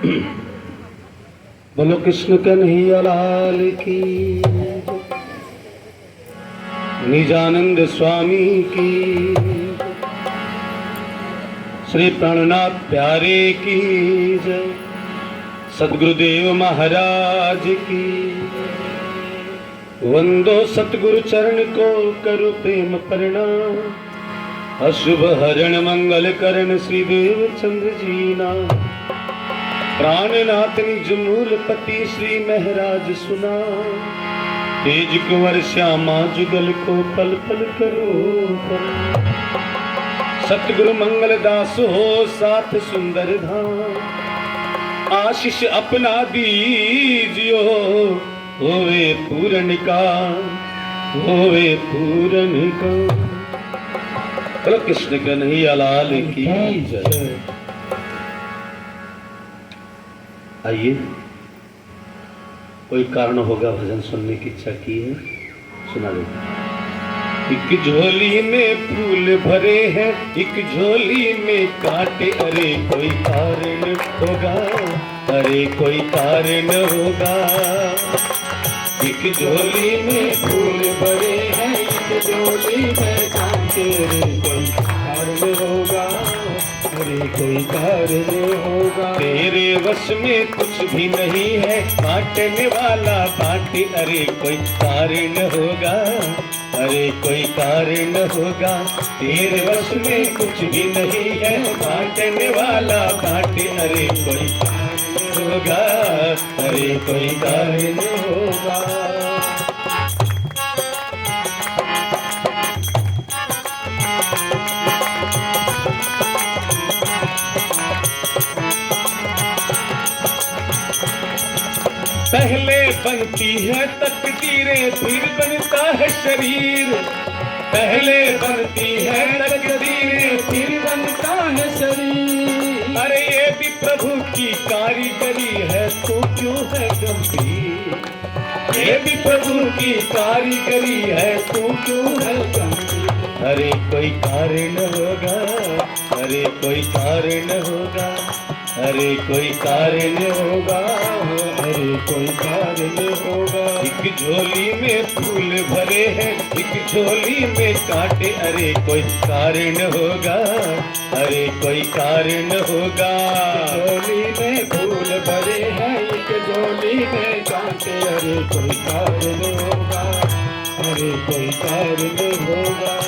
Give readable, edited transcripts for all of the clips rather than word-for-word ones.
बोलो कृष्ण कन्हैया लाल की, निजानंद स्वामी की, श्री प्राणनाथ प्यारे की जय, सद्गुरुदेव महाराज की। वंदो सतगुरु चरण को करो प्रेम प्रणाम, अशुभ हरण मंगल करण श्री देव चंद्र जीना, प्राणनाथ निज मूलपति श्री महराज सुना, तेज कुंवर श्यामा जुगल को पल पल करो। सतगुरु मंगल दास हो साथ सुंदर धाम, आशीष अपना दीजियो होवे पूरन का, होवे पूरन का। बोलो कृष्ण कन्हैया लाल की जय। आइए, कोई कारण होगा भजन सुनने की इच्छा की है, सुना देते। एक झोली में फूल भरे हैं, एक झोली में कांटे, अरे कोई कारण होगा, अरे कोई कारण होगा। एक झोली में फूल भरे हैं, एक झोली में कांटे, अरे कोई कारण होगा, अरे कोई कारण होगा। तेरे वश में कुछ भी नहीं है, बांटने वाला बांटे, अरे कोई कारण होगा, अरे कोई कारण होगा। तेरे वश में कुछ भी नहीं है, बांटने वाला बांटे, अरे कोई कारण होगा, अरे कोई कारण होगा। पहले बनती है तकदीरें, फिर बनता है शरीर। पहले बनती है तकदीरें, फिर बनता है शरीर। अरे ये भी प्रभु की कारीगरी है, तो क्यों है गंभीर। ये भी प्रभु की कारीगरी है, तो क्यों है गंभीर। अरे कोई कारण होगा, अरे कोई कारण होगा, अरे कोई कारण होगा, अरे कोई कारण होगा। एक झोली में फूल भरे हैं, एक झोली में कांटे, अरे कोई कारण होगा, अरे कोई कारण होगा। झोली में फूल भरे हैं, एक झोली में कांटे, अरे कोई कारण होगा, अरे कोई कारण होगा।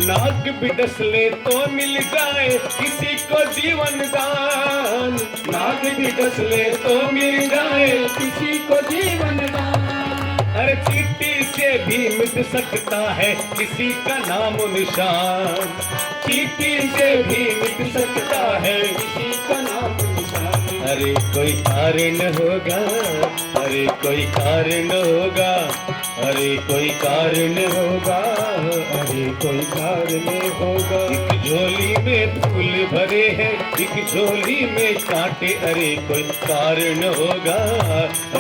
नाग भी डस ले तो मिल जाए किसी को जीवन दान। नाग भी डस ले तो मिल जाए किसी को जीवन दान। अरे चींटी से भी मिट सकता है किसी का नाम निशान। चींटी से भी मिट सकता है किसी का नाम निशान। अरे कोई कारण होगा, अरे कोई कारण होगा, अरे कोई कारण होगा, अरे कोई कारण होगा। एक झोली में फूल भरे हैं, एक झोली में कांटे, अरे कोई कारण होगा,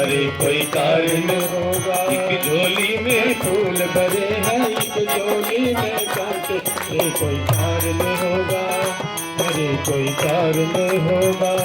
अरे कोई कारण होगा। एक झोली में फूल भरे हैं, एक झोली में कांटे, अरे कोई कारण होगा, अरे कोई कारण होगा।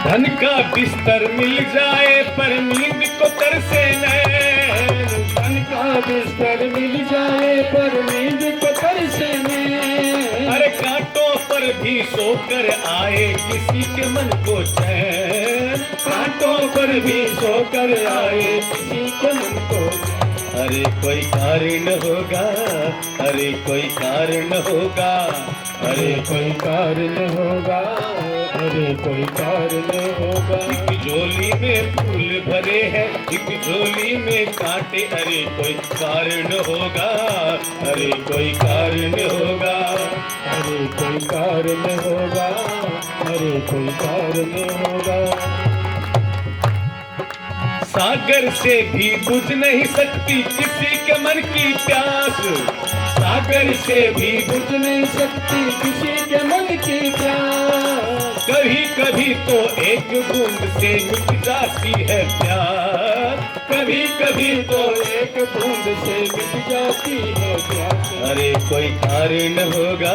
धन का बिस्तर मिल जाए पर नींद को तरसे नैन। धन का बिस्तर मिल जाए पर नींद को तरसे नैन। अरे कांटों पर भी सोकर आए किसी के मन को चैन। कांटों पर भी सोकर आए किसी के मन को चैन। अरे कोई कारण होगा, अरे कोई कारण होगा, अरे कोई कारण होगा, अरे कोई कारण होगा। एक झोली में फूल भरे हैं, एक झोली में कांटे, अरे कोई कारण होगा, अरे कोई कारण होगा, अरे कोई कारण होगा, अरे कोई कारण होगा। सागर से भी बुझ नहीं सकती किसी के मन की प्यास। सागर से भी बुझ नहीं सकती किसी के मन की प्यास। कभी कभी तो एक बूंद से मिट जाती है प्यास। कभी कभी तो एक बूंद से मिट जाती है प्यास। अरे कोई कारण होगा,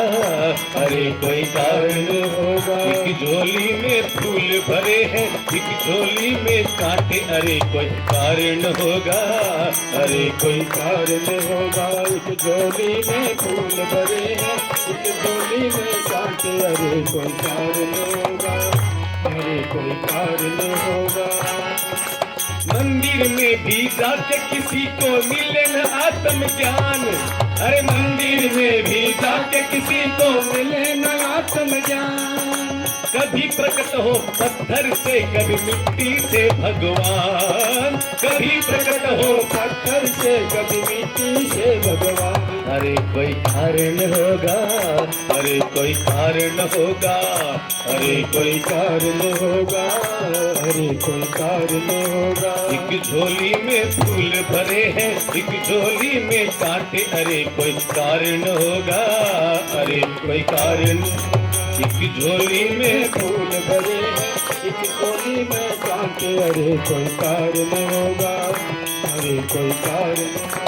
अरे कोई कारण होगा। एक झोली में फूल भरे हैं, एक झोली में कांटे। अरे कोई कारण होगा, अरे कोई कारण होगा। एक झोली में फूल भरे हैं, एक झोली में कांटे। अरे कोई कारण होगा, अरे कोई कारण होगा। मंदिर में भी जाके किसी को मिले न आत्म ज्ञान। अरे मंदिर में भी जाके किसी को मिले न आत्म ज्ञान। कभी प्रकट हो पत्थर से, कभी मिट्टी से भगवान। कभी प्रकट हो पत्थर से, कभी मिट्टी से भगवान। अरे कोई कारण होगा, अरे कोई कारण होगा। अरे कोई कारण होगा, अरे कोई कारण होगा। एक झोली में फूल भरे हैं, एक झोली में कांटे। अरे कोई कारण होगा, अरे कोई कारण। एक झोली में फूल भरे हैं, एक झोली में कांटे। अरे कोई कारण होगा, अरे कोई कारण होगा।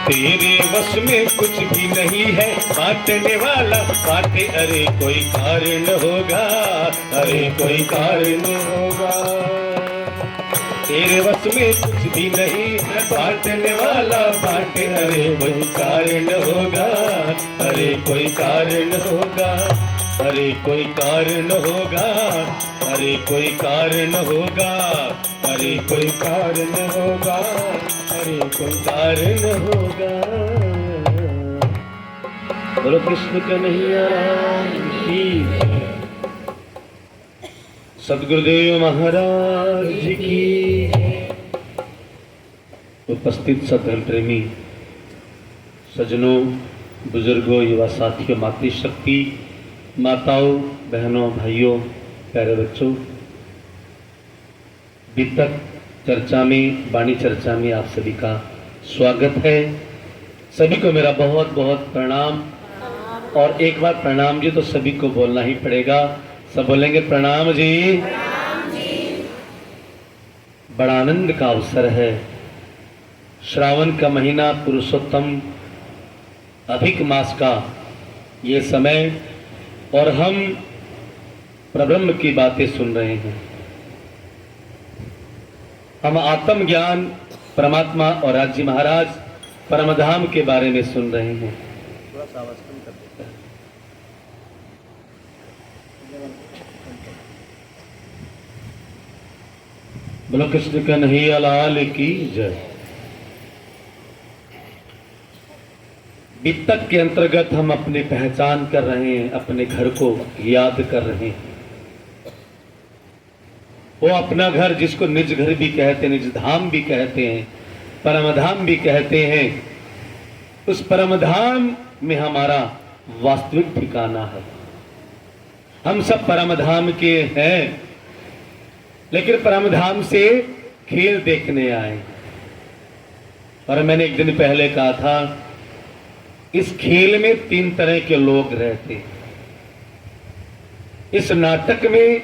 तेरे वश में कुछ भी नहीं है, बांटने वाला बांटे। अरे कोई कारण होगा, अरे कोई कारण होगा। तेरे वश में कुछ भी नहीं है, बांटने वाला बांटे। अरे कोई कारण होगा, अरे कोई कारण होगा। अरे कोई कारण होगा, अरे कोई कारण होगा। अरे कोई कारण होगा, अरे कोई कारण होगा। बोलो कृष्ण कन्हैया की। सद्गुरुदेव महाराज की। उपस्थित सधर्म प्रेमी सज्जनों, बुजुर्गों, युवा साथियों, मातृशक्ति, माताओं, बहनों, भाइयों, प्यारे बच्चों, वितक चर्चा में, वाणी चर्चा में आप सभी का स्वागत है। सभी को मेरा बहुत बहुत प्रणाम। और एक बार प्रणाम जी तो सभी को बोलना ही पड़ेगा। सब बोलेंगे प्रणाम जी। बड़ा आनंद का अवसर है। श्रावण का महीना, पुरुषोत्तम अधिक मास का ये समय, और हम परब्रह्म की बातें सुन रहे हैं। हम आत्म ज्ञान, परमात्मा और राज्य महाराज परमधाम के बारे में सुन रहे हैं। थोड़ा सा आवाज कम कर देता है। बोलो कृष्ण कन्हैया लाल की जय। वितक के अंतर्गत हम अपनी पहचान कर रहे हैं, अपने घर को याद कर रहे हैं। वो अपना घर जिसको निज घर भी कहते हैं, निज धाम भी कहते हैं, परमधाम भी कहते हैं, उस परमधाम में हमारा वास्तविक ठिकाना है। हम सब परमधाम के हैं, लेकिन परमधाम से खेल देखने आए। और मैंने एक दिन पहले कहा था, इस खेल में 3 तरह के लोग रहते हैं। इस नाटक में,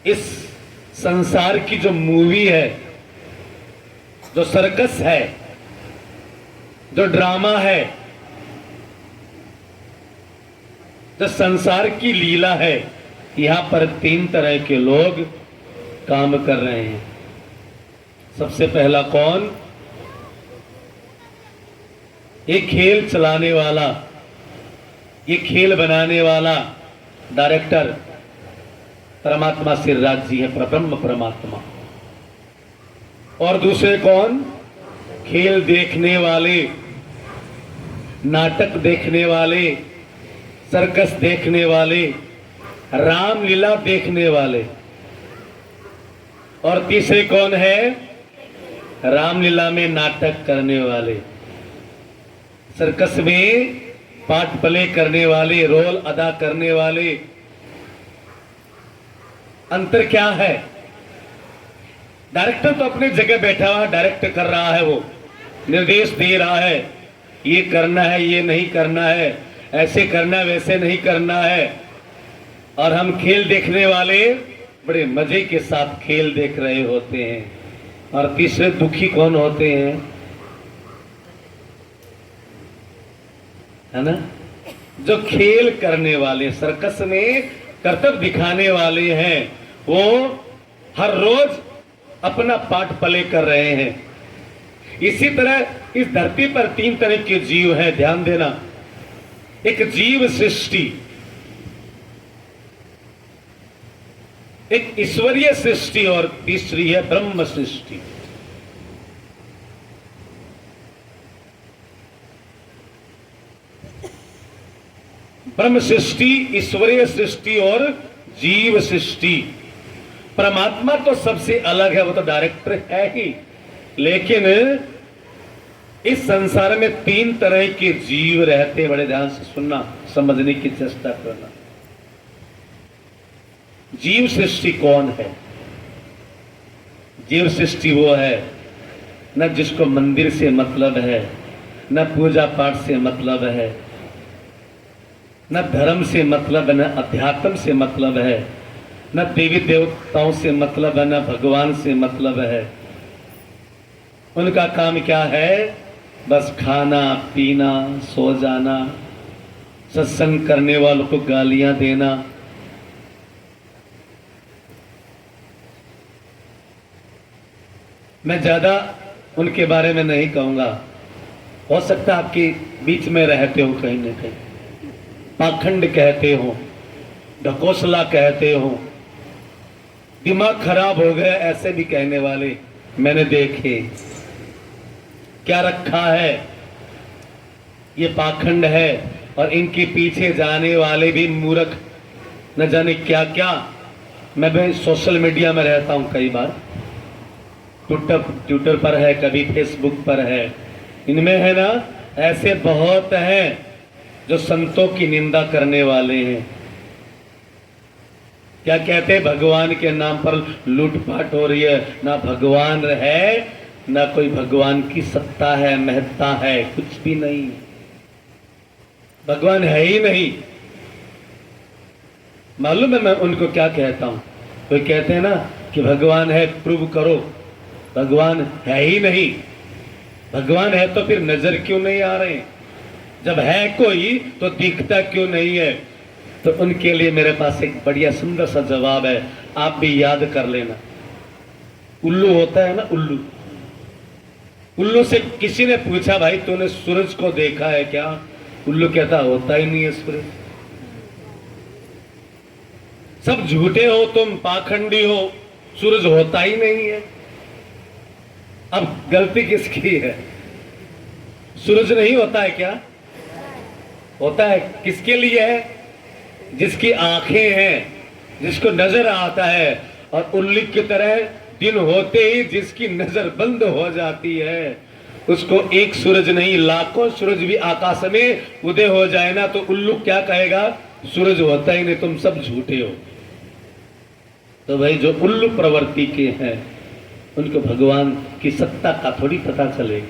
इस संसार की जो मूवी है, जो सर्कस है, जो ड्रामा है, जो संसार की लीला है, यहां पर 3 तरह के लोग काम कर रहे हैं। सबसे पहला कौन? ये खेल चलाने वाला, ये खेल बनाने वाला डायरेक्टर परमात्मा सिरराज जी है, परब्रह्म परमात्मा। और दूसरे कौन? खेल देखने वाले, नाटक देखने वाले, सर्कस देखने वाले, रामलीला देखने वाले। और तीसरे कौन है? रामलीला में नाटक करने वाले, सर्कस में पार्ट प्ले करने वाले, रोल अदा करने वाले। अंतर क्या है? डायरेक्टर तो अपनी जगह बैठा हुआ डायरेक्ट कर रहा है, वो निर्देश दे रहा है, ये करना है, ये नहीं करना है, ऐसे करना है, वैसे नहीं करना है। और हम खेल देखने वाले बड़े मजे के साथ खेल देख रहे होते हैं, और तीसरे दुखी कौन होते हैं, है ना? जो खेल करने वाले, सर्कस में करतब दिखाने वाले हैं, वो हर रोज अपना पाठ प्ले कर रहे हैं। इसी तरह इस धरती पर 3 तरह के जीव हैं, ध्यान देना। एक जीव सृष्टि, एक ईश्वरीय सृष्टि, और तीसरी है ब्रह्म सृष्टि। ब्रह्म सृष्टि, ईश्वरीय सृष्टि और जीव सृष्टि। परमात्मा तो सबसे अलग है, वो तो डायरेक्टर है ही, लेकिन इस संसार में 3 तरह के जीव रहते। बड़े ध्यान से सुनना, समझने की चेष्टा करना। जीव सृष्टि कौन है? जीव सृष्टि वो है न जिसको मंदिर से मतलब है, न पूजा पाठ से मतलब है, न धर्म से मतलब है, न अध्यात्म से मतलब है, न देवी देवताओं से मतलब है, न भगवान से मतलब है। उनका काम क्या है? बस खाना पीना, सो जाना, सत्संग करने वालों को गालियां देना। मैं ज्यादा उनके बारे में नहीं कहूंगा, हो सकता है आपके बीच में रहते हो कहीं न कहीं, पाखंड कहते हो, ढकोसला कहते हो, दिमाग खराब हो गया, ऐसे भी कहने वाले मैंने देखे। क्या रखा है? ये पाखंड है, और इनके पीछे जाने वाले भी मूर्ख, न जाने क्या क्या। मैं भी सोशल मीडिया में रहता हूं, कई बार ट्विटर पर है, कभी फेसबुक पर है। इनमें है ना, ऐसे बहुत हैं जो संतों की निंदा करने वाले हैं। क्या कहते हैं? भगवान के नाम पर लूटपाट हो रही है। ना भगवान है, ना कोई भगवान की सत्ता है, महत्ता है, कुछ भी नहीं। भगवान है ही नहीं। मालूम है मैं उनको क्या कहता हूं? कोई कहते हैं ना कि भगवान है, प्रूव करो। भगवान है ही नहीं। भगवान है तो फिर नजर क्यों नहीं आ रहे? जब है कोई तो दिखता क्यों नहीं है? तो उनके लिए मेरे पास एक बढ़िया सुंदर सा जवाब है, आप भी याद कर लेना। उल्लू होता है ना, उल्लू। उल्लू से किसी ने पूछा, भाई तूने सूरज को देखा है क्या? उल्लू कहता, होता ही नहीं है सूरज। सब झूठे हो तुम, पाखंडी हो, सूरज होता ही नहीं है। अब गलती किसकी है? सूरज नहीं होता है क्या? होता है। किसके लिए है? जिसकी आंखें हैं, जिसको नजर आता है। और उल्लू की तरह दिन होते ही जिसकी नजर बंद हो जाती है, उसको एक सूरज नहीं, लाखों सूरज भी आकाश में उदय हो जाए ना, तो उल्लू क्या कहेगा? सूरज होता ही नहीं, तुम सब झूठे हो। तो भाई जो उल्लू प्रवृत्ति के हैं, उनको भगवान की सत्ता का थोड़ी पता चलेगा।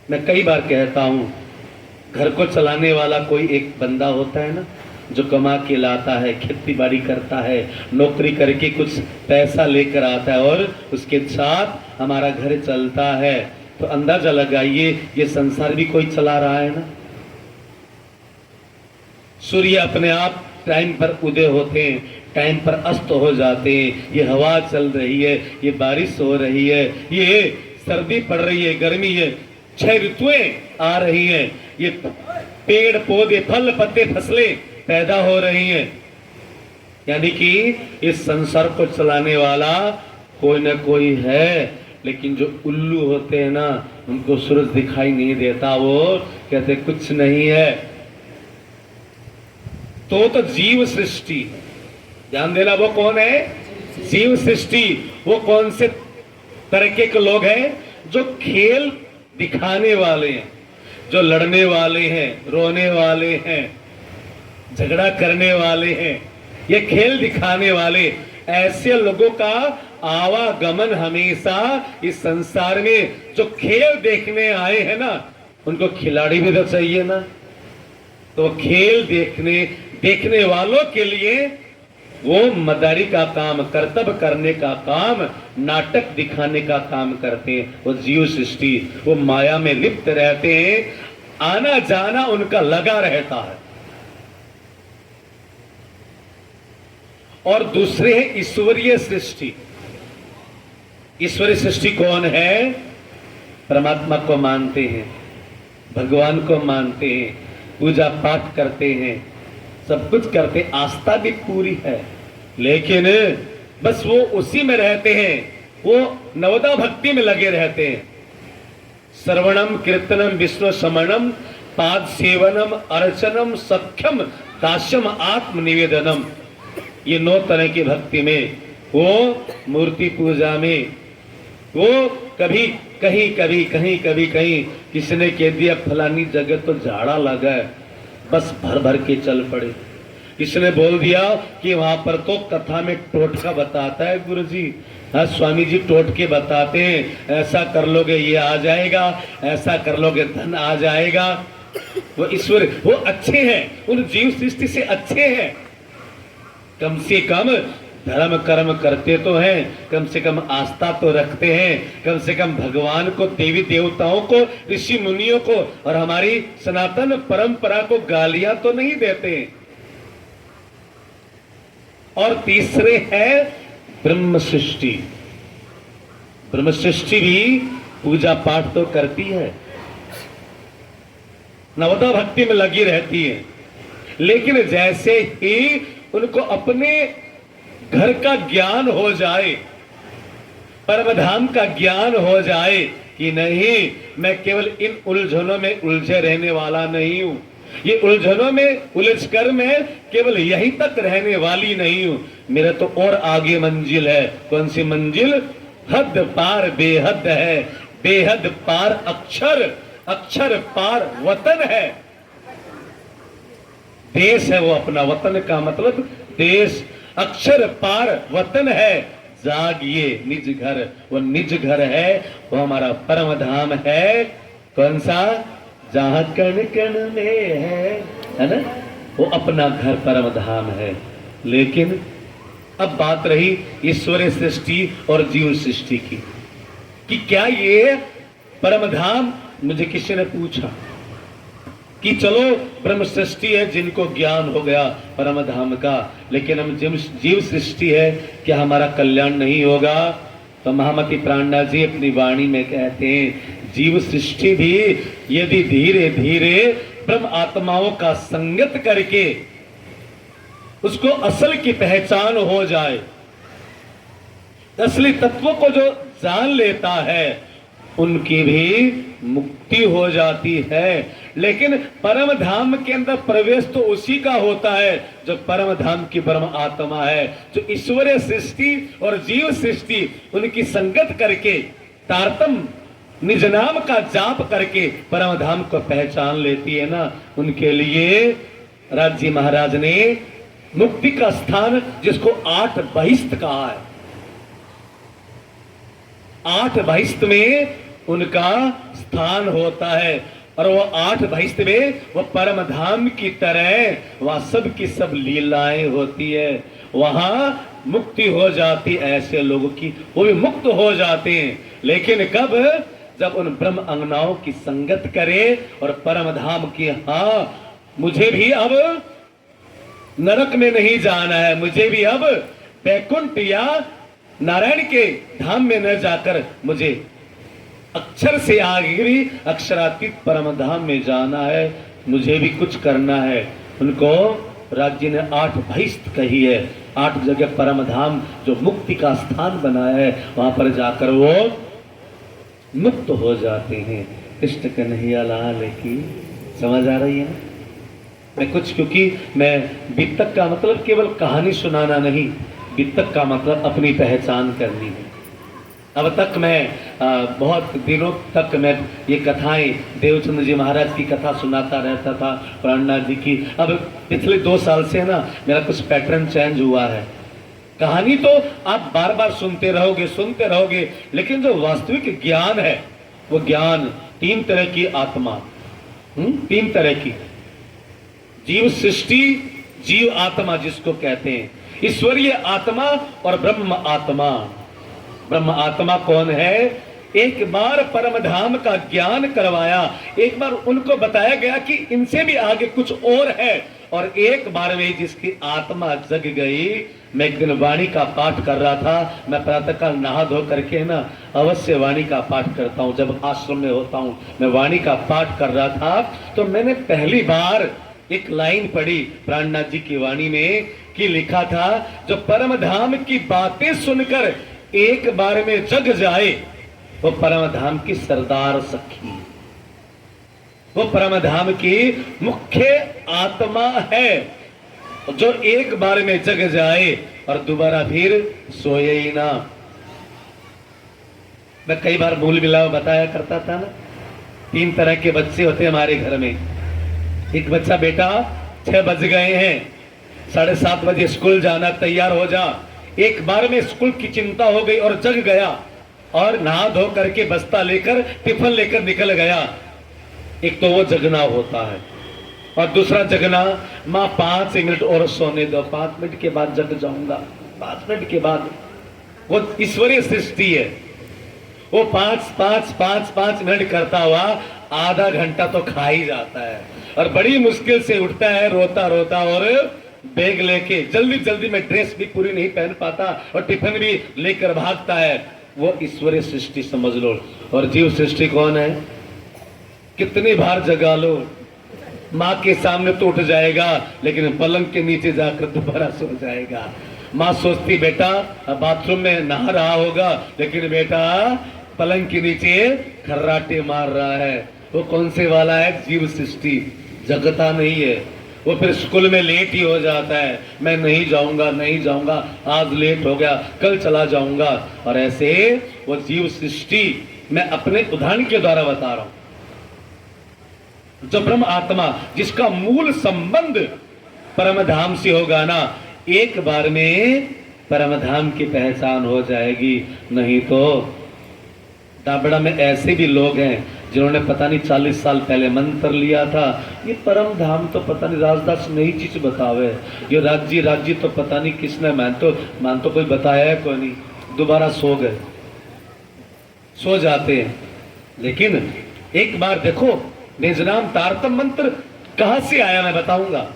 मैं कई बार कहता हूं, घर को चलाने वाला कोई एक बंदा होता है ना, जो कमा के लाता है, खेती बाड़ी करता है, नौकरी करके कुछ पैसा लेकर आता है, और उसके साथ हमारा घर चलता है। तो अंदाजा लगाइए, ये संसार भी कोई चला रहा है ना। सूर्य अपने आप टाइम पर उदय होते हैं, टाइम पर अस्त हो जाते हैं। ये हवा चल रही है, ये बारिश हो रही है, ये सर्दी पड़ रही है, गर्मी है, 6 ऋतुएं आ रही हैं, ये पेड़ पौधे, फल पत्ते, फसलें पैदा हो रही हैं। यानी कि इस संसार को चलाने वाला कोई ना कोई है। लेकिन जो उल्लू होते हैं ना, उनको सूरज दिखाई नहीं देता, वो कहते कुछ नहीं है। तो जीव सृष्टि, ध्यान देना, वो कौन है? जीव सृष्टि। वो कौन से तरीके के लोग हैं? जो खेल दिखाने वाले हैं, जो लड़ने वाले हैं, रोने वाले हैं, झगड़ा करने वाले हैं, ये खेल दिखाने वाले। ऐसे लोगों का आवागमन हमेशा इस संसार में, जो खेल देखने आए हैं ना, उनको खिलाड़ी भी तो चाहिए ना। तो खेल देखने वालों के लिए वो मदारी का काम, कर्तव्य करने का काम, नाटक दिखाने का काम करते हैं। वो जीव सृष्टि वो माया में लिप्त रहते हैं, आना जाना उनका लगा रहता है। और दूसरे है ईश्वरीय सृष्टि। ईश्वरीय सृष्टि कौन है? परमात्मा को मानते हैं, भगवान को मानते हैं, पूजा पाठ करते हैं, सब कुछ करते, आस्था भी पूरी है, लेकिन बस वो उसी में रहते हैं, वो नवदा भक्ति में लगे रहते हैं। श्रवणम कीर्तनम विष्णु समणम पाद सेवनम अर्चनम सख्यम दास्यम आत्मनिवेदनम, ये 9 तरह की भक्ति में, वो मूर्ति पूजा में, वो कभी कहीं कभी किसी ने कह दिया फलानी जगह तो झाड़ा लगा है, बस भर भर के चल पड़े। किसने बोल दिया कि वहां पर तो कथा में टोटका बताता है गुरुजी, हाँ स्वामी जी टोटके बताते हैं, ऐसा कर लोगे ये आ जाएगा, ऐसा कर लोगे धन आ जाएगा। वो ईश्वर वो अच्छे हैं, उन जीव सृष्टि से अच्छे हैं, कम से कम धर्म कर्म करते तो हैं, कम से कम आस्था तो रखते हैं, कम से कम भगवान को, देवी देवताओं को, ऋषि मुनियों को और हमारी सनातन परंपरा को गालियां तो नहीं देते। और तीसरे है ब्रह्म सृष्टि। ब्रह्म सृष्टि भी पूजा पाठ तो करती है, नवदा भक्ति में लगी रहती है, लेकिन जैसे ही उनको अपने घर का ज्ञान हो जाए, परमधाम का ज्ञान हो जाए कि नहीं मैं केवल इन उलझनों में उलझे रहने वाला नहीं हूं, ये उलझनों में उलझकर मैं केवल यहीं तक रहने वाली नहीं हूं, मेरा तो और आगे मंजिल है। कौन सी मंजिल? हद पार बेहद है, बेहद पार अक्षर, अक्षर पार वतन है। देश है वो अपना, वतन का मतलब देश, अक्षर पार वतन है। जागिए निज घर, वो निज घर है, वो हमारा परम धाम है। कौन सा? जहां कण कण में है ना, वो अपना घर परम धाम है। लेकिन अब बात रही ईश्वरीय सृष्टि और जीव सृष्टि की, कि क्या ये परम धाम, मुझे किसी ने पूछा कि चलो ब्रह्म सृष्टि है जिनको ज्ञान हो गया परम धाम का, लेकिन हम जीव सृष्टि है, क्या हमारा कल्याण नहीं होगा? तो महामती प्राणनाथ जी अपनी वाणी में कहते हैं, जीव सृष्टि भी यदि धीरे धीरे ब्रह्म आत्माओं का संगत करके उसको असल की पहचान हो जाए, असली तत्वों को जो जान लेता है, उनकी भी मुक्ति हो जाती है। लेकिन परम धाम के अंदर प्रवेश तो उसी का होता है जो परम धाम की परम आत्मा है, जो ईश्वरीय सृष्टि और जीव सृष्टि उनकी संगत करके, तारतम निज नाम का जाप करके परम धाम को पहचान लेती है ना, उनके लिए राज जी महाराज ने मुक्ति का स्थान, जिसको 8 बहिष्ठ कहा है, 8 बहिष्ठ में उनका स्थान होता है। और वो 8 बहिष्ठ में वो परम धाम की तरह वहां सब की सब लीलाएं होती है, वहां मुक्ति हो जाती ऐसे लोगों की, वो भी मुक्त हो जाते हैं। लेकिन कब? जब उन ब्रह्म अंगनाओं की संगत करे और परम धाम की, हाँ मुझे भी अब नरक में नहीं जाना है, मुझे भी अब बैकुंठ या नारायण के धाम में न जाकर मुझे अक्षर से आगे भी अक्षरातीत परम धाम में जाना है, मुझे भी कुछ करना है। उनको राज्य ने 8 बहिष्ठ कही है, 8 जगह परम धाम जो मुक्ति का स्थान बनाया है, वहां पर जाकर वो मुक्त हो जाते हैं। कृष्ण कन्हैया लाल की समझ आ रही है ना? मैं कुछ, क्योंकि मैं वित्तक का मतलब केवल कहानी सुनाना नहीं, वित्तक का मतलब अपनी पहचान करनी है। अब तक मैं बहुत दिनों तक मैं ये कथाएं देवचंद्र जी महाराज की कथा सुनाता रहता था, प्राणनाथ जी की। अब पिछले 2 साल से ना मेरा कुछ पैटर्न चेंज हुआ है। कहानी तो आप बार बार सुनते रहोगे, लेकिन जो वास्तविक ज्ञान है वो ज्ञान 3 तरह की आत्मा, 3 तरह की जीव सृष्टि, जीव आत्मा जिसको कहते हैं, ईश्वरीय आत्मा और ब्रह्म आत्मा। ब्रह्म आत्मा कौन है? एक बार परम धाम का ज्ञान करवाया, एक बार उनको बताया गया कि इनसे भी आगे कुछ और है, और एक बार में जिसकी आत्मा जग गई। मैं एक दिन वाणी का पाठ कर रहा था, मैं प्रातःकाल नहा धो करके ना अवश्य वाणी का पाठ करता हूँ, जब आश्रम में होता हूँ मैं वाणी का पाठ कर रहा था, तो मैंने पहली बार एक लाइन पढ़ी प्राणनाथ जी की वाणी में कि लिखा था, जो परम धाम की बातें सुनकर एक बार में जग जाए वो परम धाम की सरदार सखी, वो परम धाम की मुख्य आत्मा है, जो एक बार में जग जाए और दोबारा फिर सोए ही ना। मैं कई बार मूल मिलाव बताया करता था ना, 3 तरह के बच्चे होते हैं हमारे घर में। एक बच्चा, बेटा 6 बज गए हैं, 7:30 बजे स्कूल जाना, तैयार हो जा। एक बार में स्कूल की चिंता हो गई और जग गया और नहा धो करके बस्ता लेकर टिफिन लेकर निकल गया। एक तो वो जगना होता है, और दूसरा जगना, माँ 5 मिनट और सोने दो, 5 मिनट के बाद जग जाऊंगा, 5 मिनट के बाद। वो ईश्वरीय सृष्टि है, वो 5 मिनट करता हुआ आधा घंटा तो खा ही जाता है, और बड़ी मुश्किल से उठता है रोता रोता, और बैग लेके जल्दी जल्दी में ड्रेस भी पूरी नहीं पहन पाता और टिफिन भी लेकर भागता है। वो ईश्वरीय सृष्टि समझ लो। और जीव सृष्टि कौन है? कितनी बार जगा लो, माँ के सामने तो उठ जाएगा, लेकिन पलंग के नीचे जाकर दोबारा सो जाएगा। माँ सोचती बेटा बाथरूम में नहा रहा होगा, लेकिन बेटा पलंग के नीचे खर्राटे मार रहा है। वो कौन से वाला है? जीव सृष्टि, जगता नहीं है। वो फिर स्कूल में लेट ही हो जाता है, मैं नहीं जाऊंगा, आज लेट हो गया, कल चला जाऊंगा। और ऐसे वो जीव सृष्टि, मैं अपने उदाहरण के द्वारा बता रहा हूं, जो ब्रह्म आत्मा जिसका मूल संबंध परम धाम से होगा ना, एक बार में परम धाम की पहचान हो जाएगी। नहीं तो दाबड़ा में ऐसे भी लोग हैं जिन्होंने पता नहीं 40 साल पहले मंत्र लिया था, ये परम धाम तो पता नहीं राजदास नई चीज बतावे, ये राज्य तो पता नहीं किसने, मान तो कोई बताया है कोई नहीं, दोबारा सो गए, सो जाते हैं। लेकिन एक बार देखो, निजनाम तारतम मंत्र कहां से आया मैं बताऊंगा।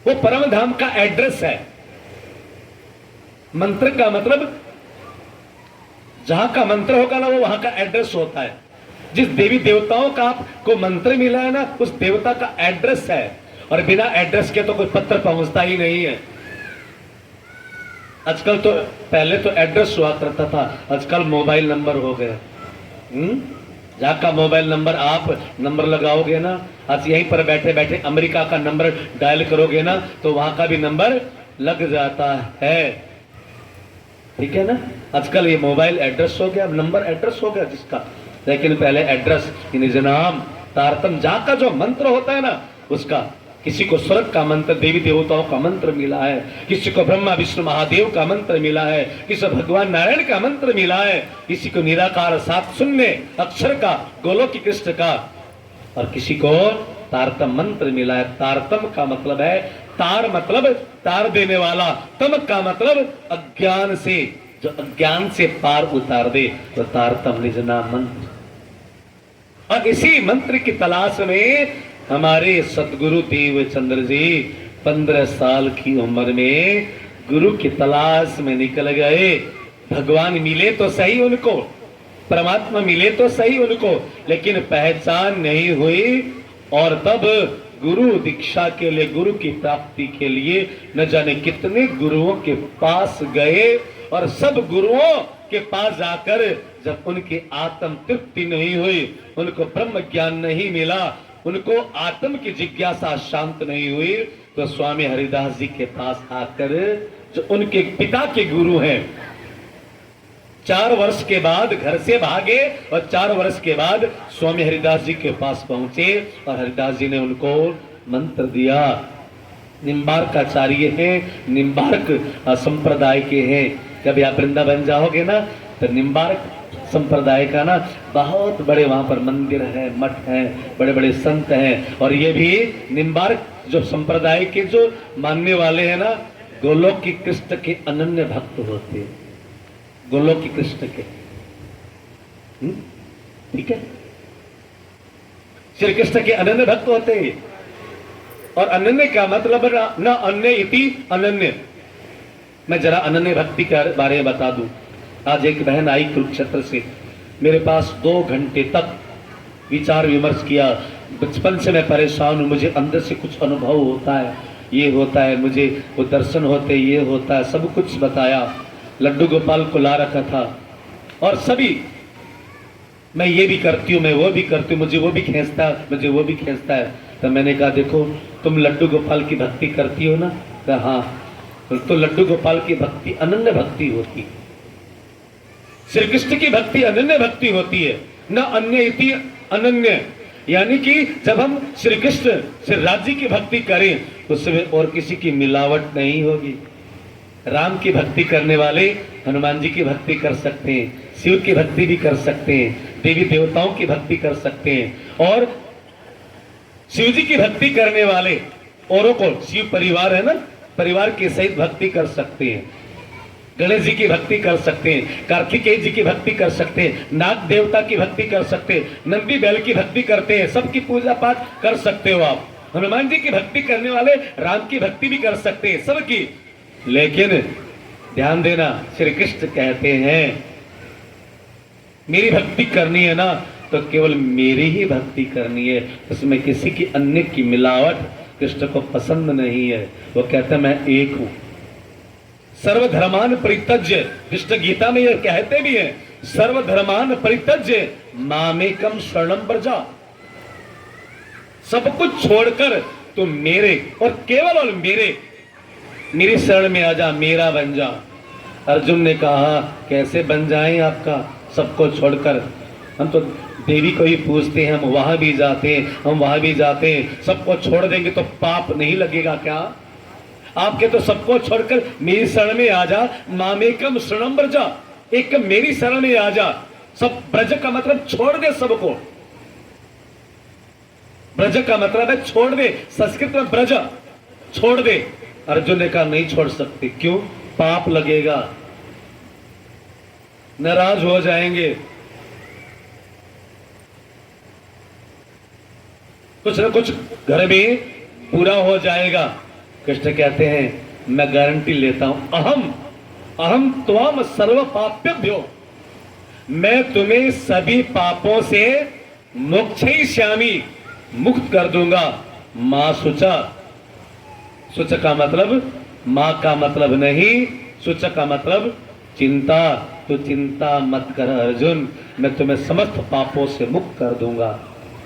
वो परम धाम का एड्रेस है। मंत्र का मतलब जहां का मंत्र होगा ना, वो वहां का एड्रेस होता है। जिस देवी देवताओं का आपको मंत्र मिला है ना, उस देवता का एड्रेस है, और बिना एड्रेस के तो कोई पत्र पहुंचता ही नहीं है। आजकल तो, पहले तो एड्रेस हुआ करता था, आजकल मोबाइल नंबर हो गया। जहां का मोबाइल नंबर आप नंबर लगाओगे ना, आज यहीं पर बैठे बैठे अमेरिका का नंबर डायल करोगे ना, तो वहां का भी नंबर लग जाता है। ठीक है ना, आजकल ये मोबाइल एड्रेस हो गया, नंबर एड्रेस हो गया जिसका, लेकिन पहले एड्रेस निजनाम तारतम, जहां का जो मंत्र होता है ना उसका। किसी को स्वर्ग का मंत्र, देवी देवताओं का मंत्र मिला है, किसी को ब्रह्मा विष्णु महादेव का मंत्र मिला है, किसी को भगवान नारायण का मंत्र मिला है, किसी को निराकार 7 शून्य अक्षर का, गोलोक कृष्ण का, और किसी को तारतम मंत्र मिला है। तारतम का मतलब है, तार मतलब तार देने वाला, तम का मतलब अज्ञान से, जो अज्ञान से पार उतार दे, तो तारतम निज नाम मंत्र। और इसी मंत्र की तलाश में हमारे सतगुरु देवचंद्र जी 15 साल की उम्र में गुरु की तलाश में निकल गए। भगवान मिले तो सही उनको, परमात्मा मिले तो सही उनको, लेकिन पहचान नहीं हुई। और तब गुरु दीक्षा के लिए, गुरु की प्राप्ति के लिए न जाने कितने गुरुओं के पास गए, और सब गुरुओं के पास जाकर जब उनकी आत्म तृप्ति नहीं हुई, उनको ब्रह्म ज्ञान नहीं मिला, उनको आत्म की जिज्ञासा शांत नहीं हुई, तो स्वामी हरिदास जी के पास आकर, जो उनके पिता के गुरु हैं, 4 वर्ष के बाद घर से भागे, और 4 वर्ष के बाद स्वामी हरिदास जी के पास पहुंचे, और हरिदास जी ने उनको मंत्र दिया। निम्बार्क आचार्य हैं, निम्बार्क संप्रदाय के हैं। जब आप वृंदावन जाओगे ना, तो निम्बार्क संप्रदाय का ना बहुत बड़े वहां पर मंदिर है, मठ है, बड़े बड़े संत हैं। और ये भी निम्बार्क जो संप्रदाय के जो मानने वाले हैं ना, गोलोक की कृष्ण के अनन्य भक्त होते हैं, गोलोक की कृष्ण के। ठीक है, श्री कृष्ण के अनन्य भक्त होते हैं। और अनन्य का मतलब न अन्य इति अनन्य। मैं जरा अनन्य भक्ति के बारे में बता दूं। आज एक बहन आई कुरुक्षेत्र से, मेरे पास 2 घंटे तक विचार विमर्श किया। बचपन से मैं परेशान हूं, मुझे अंदर से कुछ अनुभव होता है, ये होता है, मुझे वो दर्शन होते, ये होता है, सब कुछ बताया। लड्डू गोपाल को ला रखा था और सभी, मैं ये भी करती हूँ, मैं वो भी करती हूँ, मुझे वो भी खींचता है, मुझे वो भी खींचता है। तो मैंने कहा देखो तुम लड्डू गोपाल की भक्ति करती हो ना? कहा हाँ। तो लड्डू गोपाल की भक्ति अनन्य भक्ति होती है, श्री कृष्ण की भक्ति अनन्य भक्ति होती है, न अन्य इति अनन्य। यानी कि जब हम श्री कृष्ण श्री राज जी की भक्ति करें उसमें और किसी की मिलावट नहीं होगी। राम की भक्ति करने वाले हनुमान जी की भक्ति कर सकते हैं, शिव की भक्ति भी कर सकते हैं, देवी देवताओं की भक्ति कर सकते हैं, और शिव जी की भक्ति करने वाले औरों को, शिव परिवार है ना, परिवार के सहित भक्ति कर सकते हैं। गणेश जी की भक्ति कर सकते हैं, कार्तिकेय जी की भक्ति कर सकते हैं, नाग देवता की भक्ति कर सकते हैं, नंदी बैल की भक्ति करते हैं, सबकी पूजा पाठ कर सकते हो आप। हनुमान जी की भक्ति करने वाले राम की भक्ति भी कर सकते हैं, सबकी। लेकिन ध्यान देना, श्री कृष्ण कहते हैं मेरी भक्ति करनी है ना तो केवल मेरी ही भक्ति करनी है, उसमें किसी की अन्य की मिलावट कृष्ण को पसंद नहीं है। वो कहते हैं मैं एक हूं, सर्वधर्मान परित्यज्य। कृष्ण गीता में यह कहते भी हैं, सर्वधर्मान परित्यज्य मामेकम शरणम व्रजा। सब कुछ छोड़कर तुम मेरे और केवल और मेरी शरण में आ जा, मेरा बन जा। अर्जुन ने कहा कैसे बन जाएं आपका, सबको छोड़कर? हम तो देवी को ही पूछते हैं, हम वहां भी जाते हैं, हम वहां भी जाते हैं, सबको छोड़ देंगे तो पाप नहीं लगेगा क्या? आपके तो सबको छोड़कर मेरी शरण में आ जा, मामेकम शरणम व्रजा, एक मेरी शरण में आ जा। सब ब्रज का मतलब छोड़ दे सबको, ब्रज का मतलब है छोड़ दे, संस्कृत में ब्रज छोड़ दे। अर्जुन ने कहा नहीं छोड़ सकते। क्यों? पाप लगेगा, नाराज हो जाएंगे, कुछ न कुछ घर में पूरा हो जाएगा। कृष्ण कहते हैं मैं गारंटी लेता हूं, अहम त्वम सर्व पाप्यभ्यो, मैं तुम्हें सभी पापों से मोक्षयिष्यामि, मुक्त कर दूंगा। मां शुचा, शुच का मतलब मां का मतलब नहीं, शुच का मतलब चिंता। तो चिंता मत कर अर्जुन, मैं तुम्हें समस्त पापों से मुक्त कर दूंगा।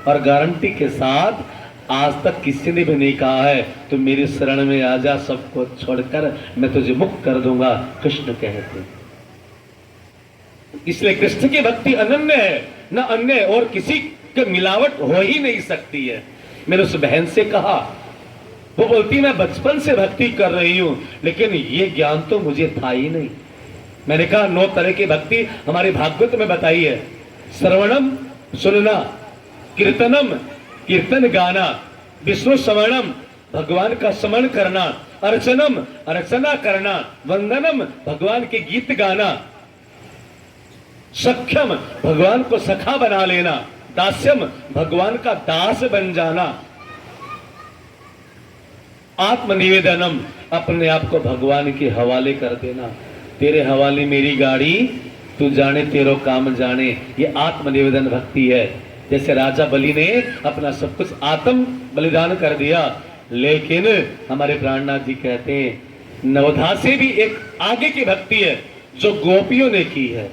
और गारंटी के साथ आज तक किसी ने भी नहीं कहा है तो मेरी शरण में आ जा, सबको छोड़कर मैं तुझे मुक्त कर दूंगा, कृष्ण कहते। इसलिए कृष्ण की भक्ति अनन्य है, न अन्य और किसी की मिलावट हो ही नहीं सकती है। मैंने उस बहन से कहा, वो बोलती मैं बचपन से भक्ति कर रही हूं लेकिन ये ज्ञान तो मुझे था ही नहीं। मैंने कहा 9 तरह की भक्ति हमारे भागवत में बताई है। श्रवणम सुनना, कीर्तनम कीर्तन गाना, विष्णु स्मरणम भगवान का स्मरण करना, अर्चनम अर्चना करना, वंदनम भगवान के गीत गाना, सख्यम भगवान को सखा बना लेना, दास्यम भगवान का दास बन जाना, आत्मनिवेदनम अपने आप को भगवान के हवाले कर देना। तेरे हवाले मेरी गाड़ी, तू जाने तेरो काम जाने, ये आत्मनिवेदन भक्ति है। जैसे राजा बलि ने अपना सब कुछ आत्म बलिदान कर दिया, लेकिन हमारे प्राणनाथ जी कहते हैं नवधा से भी एक आगे की भक्ति है जो गोपियों ने की है।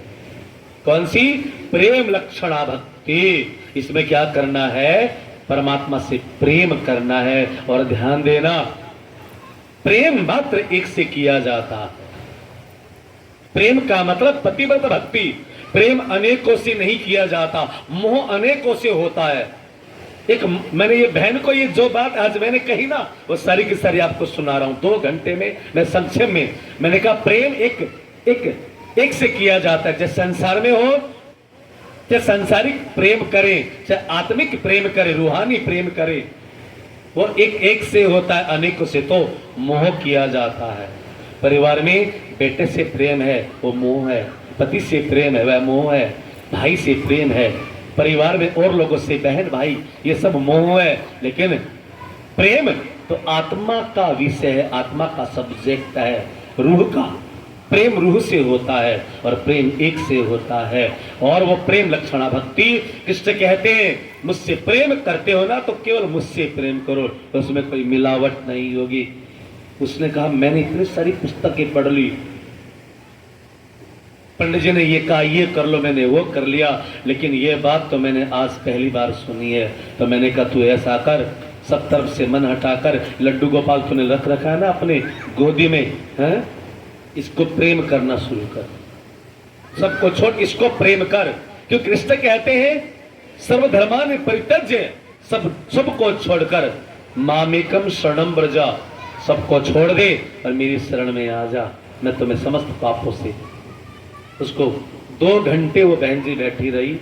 कौन सी? प्रेम लक्षणा भक्ति। इसमें क्या करना है? परमात्मा से प्रेम करना है। और ध्यान देना, प्रेम मात्र एक से किया जाता। प्रेम का मतलब पतिव्रत भक्ति। प्रेम अनेकों से नहीं किया जाता, मोह अनेकों से होता है। एक मैंने ये बहन को ये जो बात आज मैंने कही ना, वो सारी की सारी आपको सुना रहा हूं 2 घंटे में। मैं संक्षेप में मैंने कहा प्रेम एक से किया जाता है। चाहे संसार में हो, चाहे सांसारिक प्रेम करे, चाहे आत्मिक प्रेम करे, रूहानी प्रेम करे, वो एक से होता है, अनेकों से तो मोह किया जाता है। परिवार में बेटे से प्रेम है वो मोह है, पति से प्रेम है वह मोह है, भाई से प्रेम है, परिवार में और लोगों से बहन भाई ये सब मोह है। लेकिन प्रेम तो आत्मा का विषय है, आत्मा का सब्जेक्ट है, रूह का प्रेम रूह से होता है और प्रेम एक से होता है। और वो प्रेम लक्षणा भक्ति कृष्ण कहते हैं मुझसे प्रेम करते हो ना तो केवल मुझसे प्रेम करो, तो उसमें कोई मिलावट नहीं होगी। उसने कहा मैंने इतनी सारी पुस्तकें पढ़ ली, पंडित जी ने ये कहा ये कर लो, मैंने वो कर लिया, लेकिन ये बात तो मैंने आज पहली बार सुनी है। तो मैंने कहा तू ऐसा कर, सब तरफ से मन हटाकर लड्डू गोपाल तूने रख रखा है ना अपने गोदी में, है इसको प्रेम करना शुरू कर, सबको छोड़ इसको प्रेम कर। क्यों कृष्ण कहते हैं सर्वधर्मान परित्यज्य, सबको छोड़कर मामेकम शरणम व्रजा, सबको छोड़ दे और मेरी शरण में आ जा, मैं तुम्हें समस्त पापों से। उसको 2 घंटे वो बहन जी बैठी रही,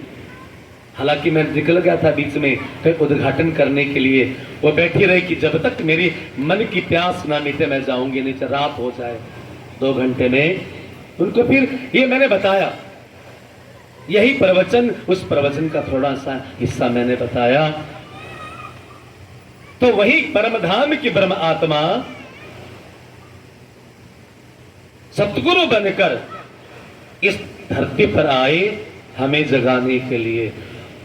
हालांकि मैं निकल गया था बीच में फिर उद्घाटन करने के लिए। वो बैठी रही कि जब तक मेरी मन की प्यास ना मिटे मैं जाऊंगी नहीं, तो रात हो जाए। 2 घंटे में उनको फिर ये मैंने बताया, यही प्रवचन, उस प्रवचन का थोड़ा सा हिस्सा मैंने बताया। तो वही परमधाम की ब्रह्म आत्मा सतगुरु बनकर इस धरती पर आए हमें जगाने के लिए।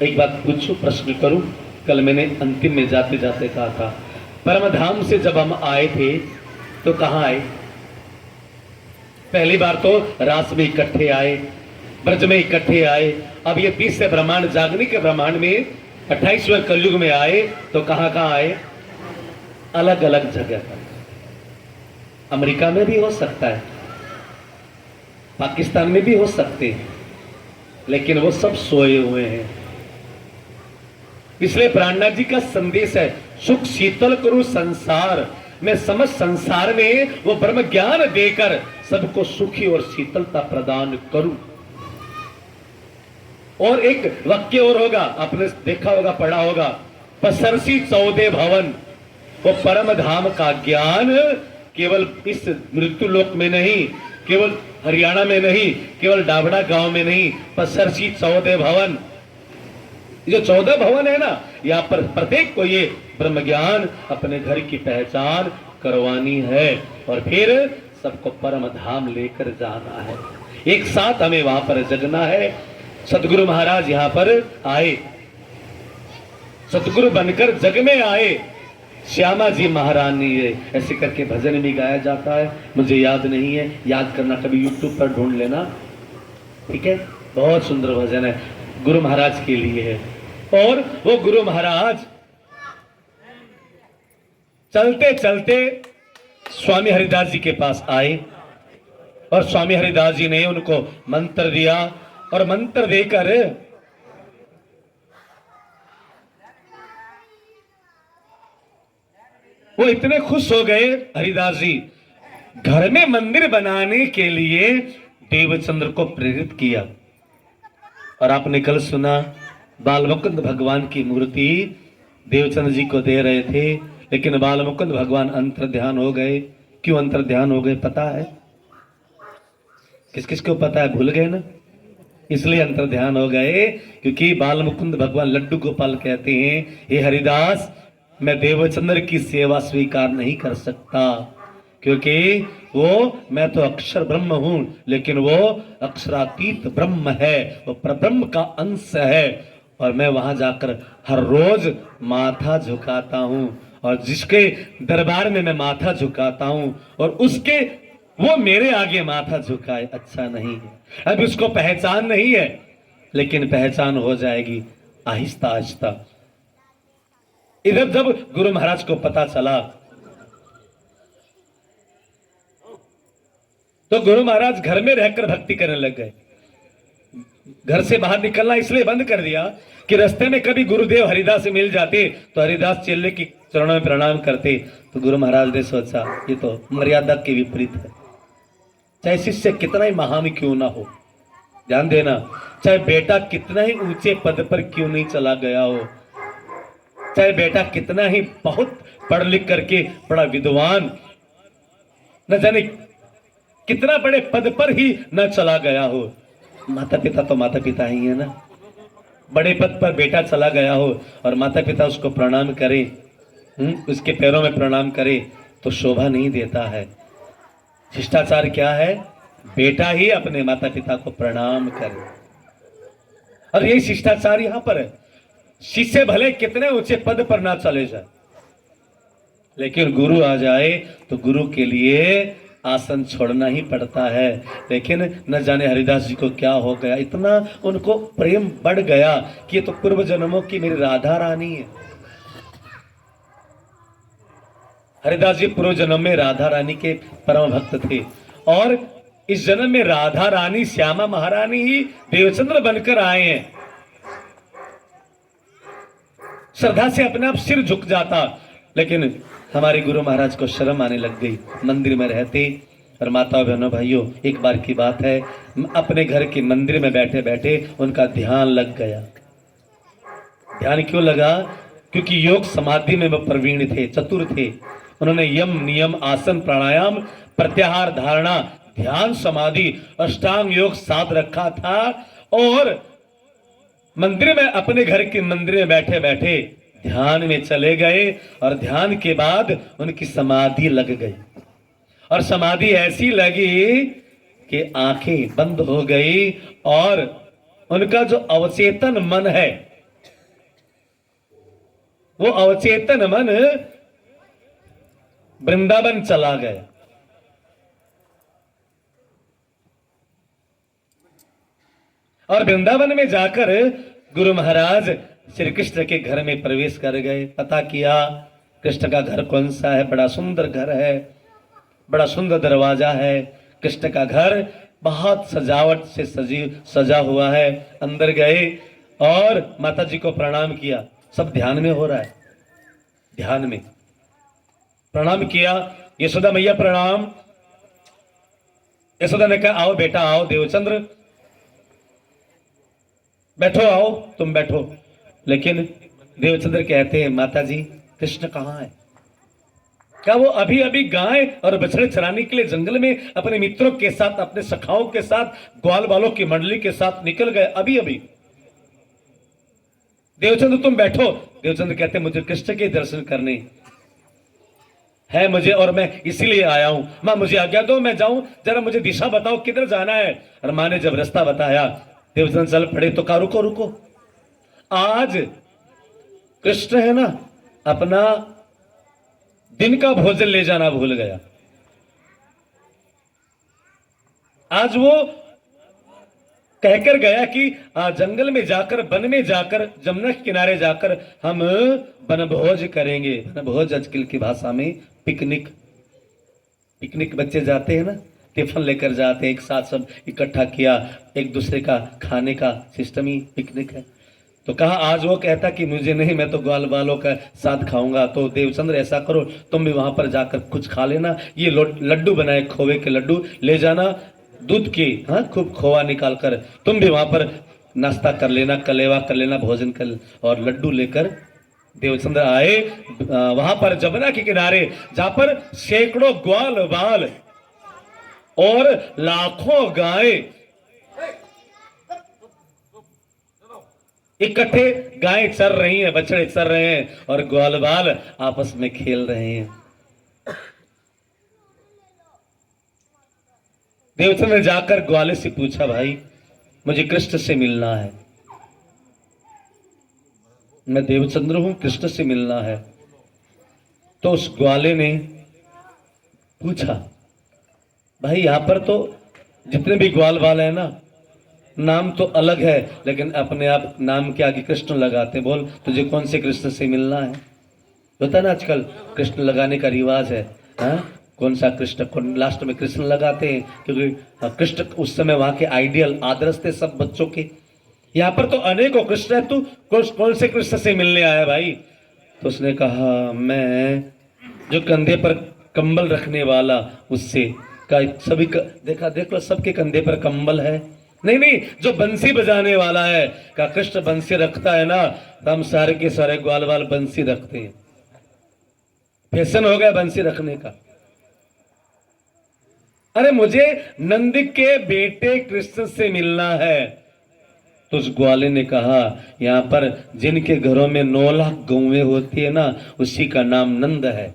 एक बात पूछूं, प्रश्न करूं? कल मैंने अंतिम में जाते जाते कहा था परमधाम से जब हम आए थे तो कहां आए? पहली बार तो रास में इकट्ठे आए, ब्रज में इकट्ठे आए। अब ये 20 ब्रह्मांड जागने के ब्रह्मांड में 28वें कलयुग में आए तो कहां कहां आए? अलग अलग जगह पर। अमेरिका में भी हो सकता है, पाकिस्तान में भी हो सकते हैं, लेकिन वो सब सोए हुए हैं। इसलिए प्राणनाथ जी का संदेश है सुख शीतल करूं संसार में, समझ संसार में वो ब्रह्म ज्ञान देकर सबको सुखी और शीतलता प्रदान करूं। और एक वाक्य और होगा, आपने देखा होगा पढ़ा होगा, पसरसी 14 भवन। वो परम धाम का ज्ञान केवल इस मृत्यु लोक में नहीं, केवल हरियाणा में नहीं, केवल डाबड़ा गांव में नहीं, पसरसी 14 भवन। जो 14 भवन है ना, यहाँ पर प्रत्येक को ये ब्रह्म ज्ञान अपने घर की पहचान करवानी है और फिर सबको परम धाम लेकर जाना है। एक साथ हमें वहां पर जगना है। सतगुरु महाराज यहाँ पर आए, सतगुरु बनकर जग में आए। श्यामा जी महारानी है ऐसे करके भजन भी गाया जाता है, मुझे याद नहीं है, याद करना कभी यूट्यूब पर ढूंढ लेना, ठीक है। बहुत सुंदर भजन है, गुरु महाराज के लिए है। और वो गुरु महाराज चलते चलते स्वामी हरिदास जी के पास आए और स्वामी हरिदास जी ने उनको मंत्र दिया और मंत्र देकर वो इतने खुश हो गए हरिदास जी, घर में मंदिर बनाने के लिए देवचंद्र को प्रेरित किया। और आपने कल सुना बाल मुकुंद भगवान की मूर्ति देवचंद्र जी को दे रहे थे, लेकिन बाल मुकुंद भगवान अंतर ध्यान हो गए। क्यों अंतर ध्यान हो गए पता है? किस किस को पता है? भूल गए ना, इसलिए अंतर ध्यान हो गए। क्योंकि बाल मुकुंद भगवान लड्डू गोपाल कहते हैं हे हरिदास, मैं देवचंद्र की सेवा स्वीकार नहीं कर सकता, क्योंकि वो मैं तो अक्षर ब्रह्म हूं, लेकिन वो अक्षरातीत ब्रह्म है, वो परब्रह्म का अंश है। और मैं वहां जाकर हर रोज माथा झुकाता हूं, और जिसके दरबार में मैं माथा झुकाता हूं और उसके वो मेरे आगे माथा झुकाए, अच्छा नहीं है। अब उसको पहचान नहीं है, लेकिन पहचान हो जाएगी आहिस्ता आहिस्ता। इधर जब गुरु महाराज को पता चला तो गुरु महाराज घर में रहकर भक्ति करने लग गए। घर से बाहर निकलना इसलिए बंद कर दिया कि रास्ते में कभी गुरुदेव हरिदास से मिल जाते तो हरिदास चेले की चरणों में प्रणाम करते। तो गुरु महाराज ने सोचा ये तो मर्यादा के विपरीत है, चाहे शिष्य कितना ही महान क्यों ना हो, ध्यान देना, चाहे बेटा कितना ही ऊंचे पद पर क्यों नहीं चला गया हो, चाहे बेटा कितना ही बहुत पढ़ लिख करके बड़ा विद्वान, न जाने कितना बड़े पद पर ही न चला गया हो। माता पिता तो माता पिता ही है ना। बड़े पद पर बेटा चला गया हो और माता पिता उसको प्रणाम करे, उसके पैरों में प्रणाम करे तो शोभा नहीं देता है। शिष्टाचार क्या है? बेटा ही अपने माता पिता को प्रणाम करे। और यही शिष्टाचार यहां पर है। शिष्य भले कितने ऊंचे पद पर ना चले जाए, लेकिन गुरु आ जाए तो गुरु के लिए आसन छोड़ना ही पड़ता है। लेकिन न जाने हरिदास जी को क्या हो गया, इतना उनको प्रेम बढ़ गया कि ये तो पूर्व जन्मों की मेरी राधा रानी है। हरिदास जी पूर्व जन्म में राधा रानी के परम भक्त थे और इस जन्म में राधा रानी श्यामा महारानी ही देवचंद्र बनकर आए हैं। श्रद्धा से अपने आप सिर झुक जाता, लेकिन हमारे गुरु महाराज को शर्म आने लग गई। मंदिर में रहते और माता बहनों भाइयों, एक बार की बात है, अपने घर के मंदिर में बैठे बैठे उनका ध्यान लग गया। ध्यान क्यों लगा? क्योंकि योग समाधि में वो प्रवीण थे, चतुर थे। उन्होंने यम नियम आसन प्राणायाम प्रत्याहार धारणा ध्यान समाधि अष्टांग योग साध रखा था और मंदिर में, अपने घर के मंदिर में बैठे बैठे ध्यान में चले गए और ध्यान के बाद उनकी समाधि लग गई। और समाधि ऐसी लगी कि आंखें बंद हो गई और उनका जो अवचेतन मन है, वो अवचेतन मन वृंदावन चला गया। और वृंदावन में जाकर गुरु महाराज श्री कृष्ण के घर में प्रवेश कर गए। पता किया कृष्ण का घर कौन सा है। बड़ा सुंदर घर है, बड़ा सुंदर दरवाजा है। कृष्ण का घर बहुत सजावट से सजा हुआ है। अंदर गए और माता जी को प्रणाम किया। सब ध्यान में हो रहा है, ध्यान में प्रणाम किया। यशोदा मैया प्रणाम। यशोदा ने कहा आओ बेटा आओ देवचंद्र, बैठो, आओ तुम बैठो। लेकिन देवचंद्र कहते हैं माता जी कृष्ण कहाँ है? क्या वो अभी अभी गाय और बछड़े चराने के लिए जंगल में अपने मित्रों के साथ, अपने सखाओं के साथ, ग्वाल वालों की मंडली के साथ निकल गए अभी अभी? देवचंद्र तुम बैठो। देवचंद्र कहते हैं मुझे कृष्ण के दर्शन करने है मुझे, और मैं इसीलिए आया हूं। मां मुझे आज्ञा दो, मैं जाऊं, जरा मुझे दिशा बताओ किधर जाना है। और मां ने जब रास्ता बताया, देवचंद्र चल पड़े। तो कहा रुको रुको, आज कृष्ण है ना, अपना दिन का भोजन ले जाना भूल गया। आज वो कहकर गया कि जंगल में जाकर, वन में जाकर, जमुना के किनारे जाकर हम वनभोज करेंगे। वनभोज आजकल की भाषा में पिकनिक। पिकनिक बच्चे जाते हैं ना, टिफिन लेकर जाते हैं, एक साथ सब इकट्ठा किया, एक दूसरे का खाने का सिस्टम ही पिकनिक है। तो कहा आज वो कहता कि मुझे नहीं, मैं तो ग्वाल वालों का साथ खाऊंगा। तो देवचंद्र ऐसा करो, तुम भी वहां पर जाकर कुछ खा लेना। ये लड्डू बनाए, खोवे के लड्डू ले जाना, दूध की, हाँ खूब खोवा निकाल कर तुम भी वहां पर नाश्ता कर लेना, कलेवा कर लेना, भोजन कर। और लड्डू लेकर देवचंद्र आए वहां पर जमुना के किनारे, जहां पर सैकड़ों ग्वाल बाल और लाखों गाय इकट्ठे, गाय चर रही हैं, बछड़े चर रहे हैं और ग्वाल बाल आपस में खेल रहे हैं। देवचंद्र ने जाकर ग्वाले से पूछा भाई मुझे कृष्ण से मिलना है, मैं देवचंद्र हूं, कृष्ण से मिलना है। तो उस ग्वाले ने पूछा भाई यहां पर तो जितने भी ग्वाल बाल है ना, नाम तो अलग है लेकिन अपने आप नाम के आगे कृष्ण लगाते। बोल तुझे कौन से कृष्ण से मिलना है? होता है ना आजकल कृष्ण लगाने का रिवाज है, हाँ? कौन सा कृष्ण, कौन लास्ट में कृष्ण लगाते हैं, क्योंकि कृष्ण उस समय वहां के आइडियल आदर्श थे सब बच्चों के। यहाँ पर तो अनेकों कृष्ण है, तू कौन से कृष्ण से मिलने आया भाई? तो उसने कहा मैं जो कंधे पर कंबल रखने वाला उससे। का सभी देखा, देख लो सबके कंधे पर कंबल है। नहीं नहीं, जो बंसी बजाने वाला है। का कृष्ण बंसी रखता है ना, तो हम सारे के सारे ग्वाल बाल बंसी रखते हैं, फैशन हो गया बंसी रखने का। अरे मुझे नंद के बेटे कृष्ण से मिलना है। तो उस ग्वाले ने कहा, यहाँ पर जिनके घरों में 9 लाख गौवें होती है ना, उसी का नाम नंद है।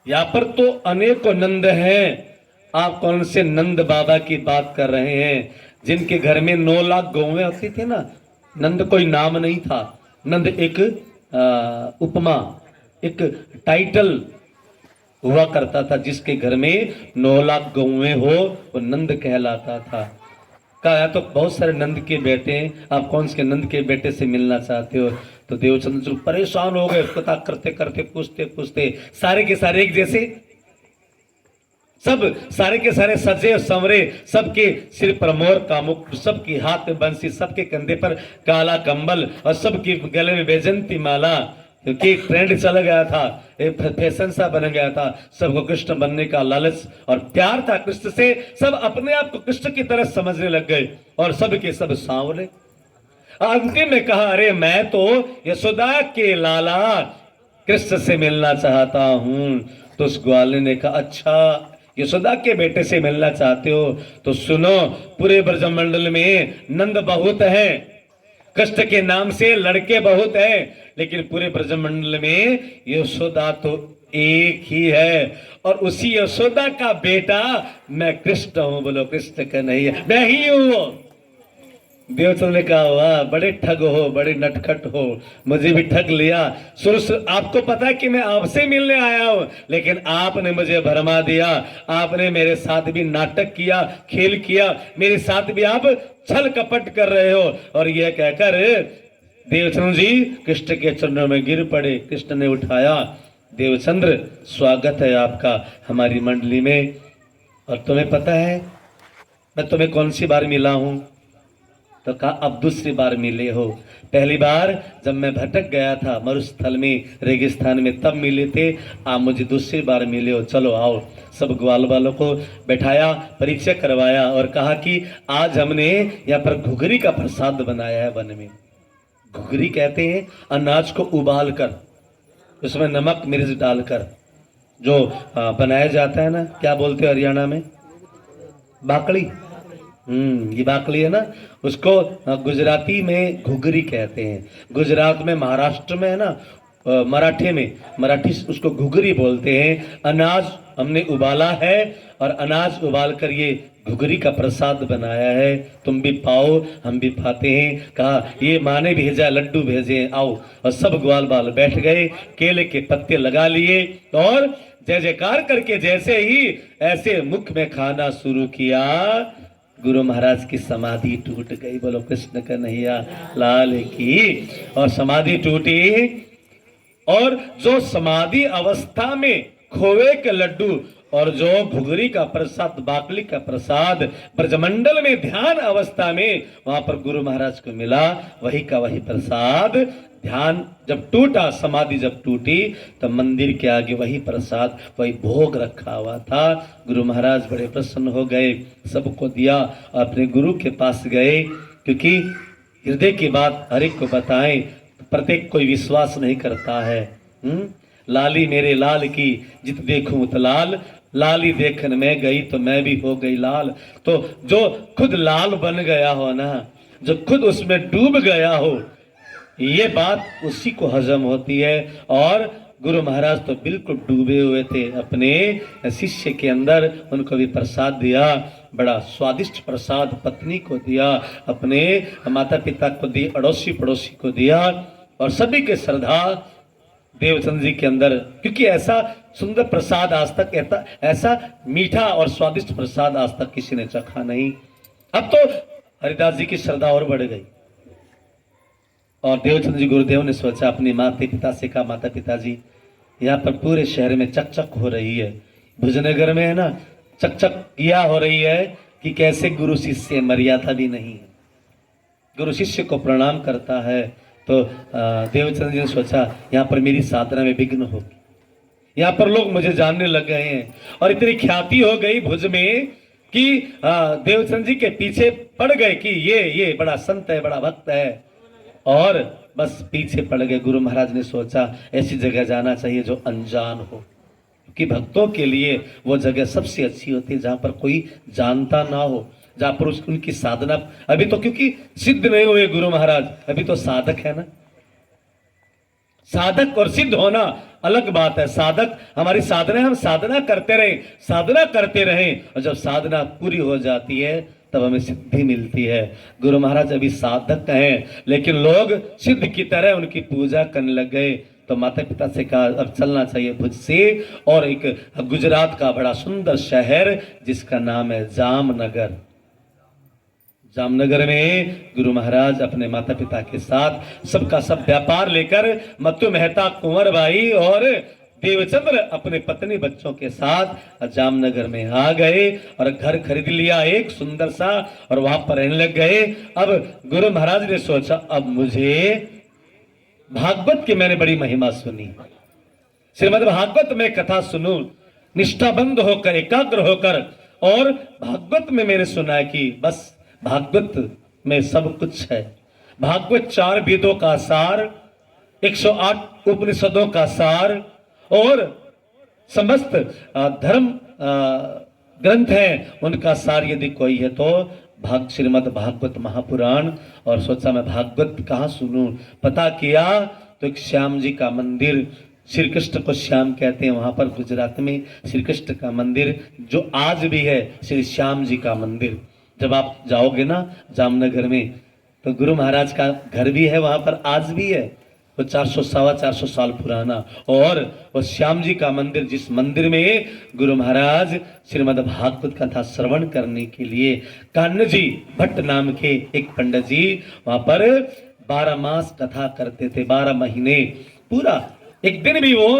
यहाँ पर तो अनेकों नंद हैं, आप कौन से नंद बाबा की बात कर रहे हैं? जिनके घर में 9 लाख गौवें होती थी ना, नंद कोई नाम नहीं था। नंद एक उपमा, एक टाइटल हुआ करता था। जिसके घर में 9 लाख गौवें हो वो नंद कहलाता था। कहा तो बहुत सारे नंद के बेटे हैं, आप कौन से नंद के बेटे से मिलना चाहते हो? तो देवचंद्र जी परेशान हो गए, पता करते करते पूछते पूछते सारे के सारे एक जैसे, सब सारे के सारे सजे संवरे, सबके सिर पर मोर का मुकुट, सबके हाथ में बंसी, सबके कंधे पर काला कंबल और सबके गले में वैजंती माला। क्योंकि ट्रेंड चल गया था, एक फैशन सा बन गया था, सबको कृष्ण बनने का लालच और प्यार था कृष्ण से। सब अपने आप को कृष्ण की तरह समझने लग गए और सब के सब सांवले। अंतिम में कहा, अरे मैं तो यशोदा के लाला कृष्ण से मिलना चाहता हूं। तो उस ग्वाले ने कहा, अच्छा यशोदा के बेटे से मिलना चाहते हो तो सुनो, पूरे ब्रजमंडल में नंद बहुत है, कृष्ण के नाम से लड़के बहुत है, लेकिन पूरे ब्रजमंडल में यशोदा तो एक ही है और उसी यशोदा का बेटा मैं कृष्ण हूं। बोलो कृष्ण का नहीं है, मैं ही हूं। देवचंद्र ने कहा, वाह बड़े ठग हो, बड़े नटखट हो, मुझे भी ठग लिया। सुर आपको पता है कि मैं आपसे मिलने आया हूं, लेकिन आपने मुझे भरमा दिया, आपने मेरे साथ भी नाटक किया, खेल किया, मेरे साथ भी आप छल कपट कर रहे हो। और यह कहकर देवचंद्र जी कृष्ण के चरणों में गिर पड़े। कृष्ण ने उठाया, देवचंद्र स्वागत है आपका हमारी मंडली में, और तुम्हें पता है मैं तुम्हें कौन सी बार मिला हूं? तो कहा, अब दूसरी बार मिले हो। पहली बार जब मैं भटक गया था मरुस्थल में, रेगिस्तान में, तब मिले थे। आप मुझे दूसरी बार मिले हो, चलो आओ। सब ग्वाल वालों को बैठाया, परिचय करवाया और कहा कि आज हमने यहाँ पर घुघरी का प्रसाद बनाया है वन में। घुघरी कहते हैं अनाज को उबाल कर उसमें नमक मिर्च डालकर जो बनाया जाता है ना, क्या बोलते हैं हरियाणा में? बाकड़ी। ये बाकली है ना, उसको गुजराती में घुघरी कहते हैं। गुजरात में, महाराष्ट्र में है ना, मराठी उसको घुघरी बोलते हैं। अनाज हमने उबाला है और अनाज उबाल कर ये घुघरी का प्रसाद बनाया है, तुम भी पाओ, हम भी पाते हैं। कहा, ये माँ ने भेजा, लड्डू भेजे, आओ। और सब ग्वाल बाल बैठ गए, केले के पत्ते लगा लिए और जय जयकार करके जैसे ही ऐसे मुख में खाना शुरू किया, गुरु महाराज की समाधि टूट गई। बोलो कृष्ण कन्हैया लाल की। और समाधि टूटी और जो समाधि अवस्था में खोए के लड्डू और जो घुघरी का प्रसाद, बाकली का प्रसाद ब्रजमंडल में ध्यान अवस्था में वहां पर गुरु महाराज को मिला, वही का वही प्रसाद ध्यान जब टूटा, समाधि जब टूटी, तब मंदिर के आगे वही प्रसाद, वही भोग रखा हुआ था। गुरु महाराज बड़े प्रसन्न हो गए, सबको दिया, अपने गुरु के पास गए, क्योंकि हृदय की बात हर एक को बताएं, प्रत्येक कोई विश्वास नहीं करता है। लाली मेरे लाल की जित देखूं उत लाल, लाली देखन में गई तो मैं भी हो गई लाल। तो जो खुद लाल बन गया हो ना, जो खुद उसमें डूब गया हो, ये बात उसी को हजम होती है। और गुरु महाराज तो बिल्कुल डूबे हुए थे अपने शिष्य के अंदर, उनको भी प्रसाद दिया, बड़ा स्वादिष्ट प्रसाद पत्नी को दिया, अपने माता पिता को दिया, अड़ोसी पड़ोसी को दिया, और सभी के श्रद्धा देवचंद्र जी के अंदर, क्योंकि ऐसा सुंदर प्रसाद आज तक, ऐसा मीठा और स्वादिष्ट प्रसाद आज तक किसी ने चखा नहीं। अब तो हरिदास जी की श्रद्धा और बढ़ गई और देवचंद्र जी गुरुदेव ने सोचा, अपने माता पिता से कहा, माता पिताजी यहाँ पर पूरे शहर में चकचक हो रही है, भुजनगर में है ना, चकचक किया हो रही है कि कैसे गुरु शिष्य मर्यादा भी नहीं है, गुरु शिष्य को प्रणाम करता है। तो देवचंद्र जी ने सोचा, यहाँ पर मेरी साधना में विघ्न होगी, यहाँ पर लोग मुझे जानने लग गए हैं और इतनी ख्याति हो गई भुज में कि देवचंद्र जी के पीछे पड़ गए कि ये बड़ा संत है, बड़ा भक्त है, और बस पीछे पड़ गए। गुरु महाराज ने सोचा ऐसी जगह जाना चाहिए जो अनजान हो, कि भक्तों के लिए वो जगह सबसे अच्छी होती है जहां पर कोई जानता ना हो, जहां पर उनकी साधना, अभी तो क्योंकि सिद्ध नहीं हुए गुरु महाराज, अभी तो साधक है ना। साधक और सिद्ध होना अलग बात है। साधक हमारी साधना, हम साधना करते रहे, साधना करते रहे, और जब साधना पूरी हो जाती है तब हमें सिद्धि मिलती है। गुरु महाराज अभी साधक हैं, लेकिन लोग सिद्ध की तरह उनकी पूजा करने लग गए। तो माता पिता से कहा अब चलना चाहिए भुज से, और एक गुजरात का बड़ा सुंदर शहर जिसका नाम है जामनगर। जामनगर में गुरु महाराज अपने माता पिता के साथ सबका सब व्यापार लेकर मत्तू मेहता, कुंवर भाई और देवचंद्र अपने पत्नी बच्चों के साथ जामनगर में आ गए और घर खरीद लिया एक सुंदर सा, और वहां पर रहने लग गए। अब गुरु महाराज ने सोचा अब मुझे भागवत की मैंने बड़ी महिमा सुनी, श्रीमद् भागवत में कथा सुनूं, निष्ठाबंध होकर, एकाग्र होकर। और भागवत में मैंने सुना है कि बस भागवत में सब कुछ है। भागवत 4 वेदों का सार, 108 उपनिषदों का सार, और समस्त धर्म ग्रंथ हैं उनका सार यदि कोई है तो श्रीमद् भागवत महापुराण। और सोचा मैं भागवत कहाँ सुनूं, पता किया तो एक श्याम जी का मंदिर, श्री कृष्ण को श्याम कहते हैं, वहां पर गुजरात में श्री कृष्ण का मंदिर जो आज भी है, श्री श्याम जी का मंदिर। जब आप जाओगे ना जामनगर में तो गुरु महाराज का घर भी है वहां पर, आज भी है, वो 400 साल पुराना। और वो श्याम जी का मंदिर, जिस मंदिर में गुरु महाराज श्रीमद् भागवत कथा श्रवण करने के लिए कान्ह जी भट्ट नाम के एक पंडित जी वहां पर 12 मास कथा करते थे, 12 महीने पूरा, एक दिन भी वो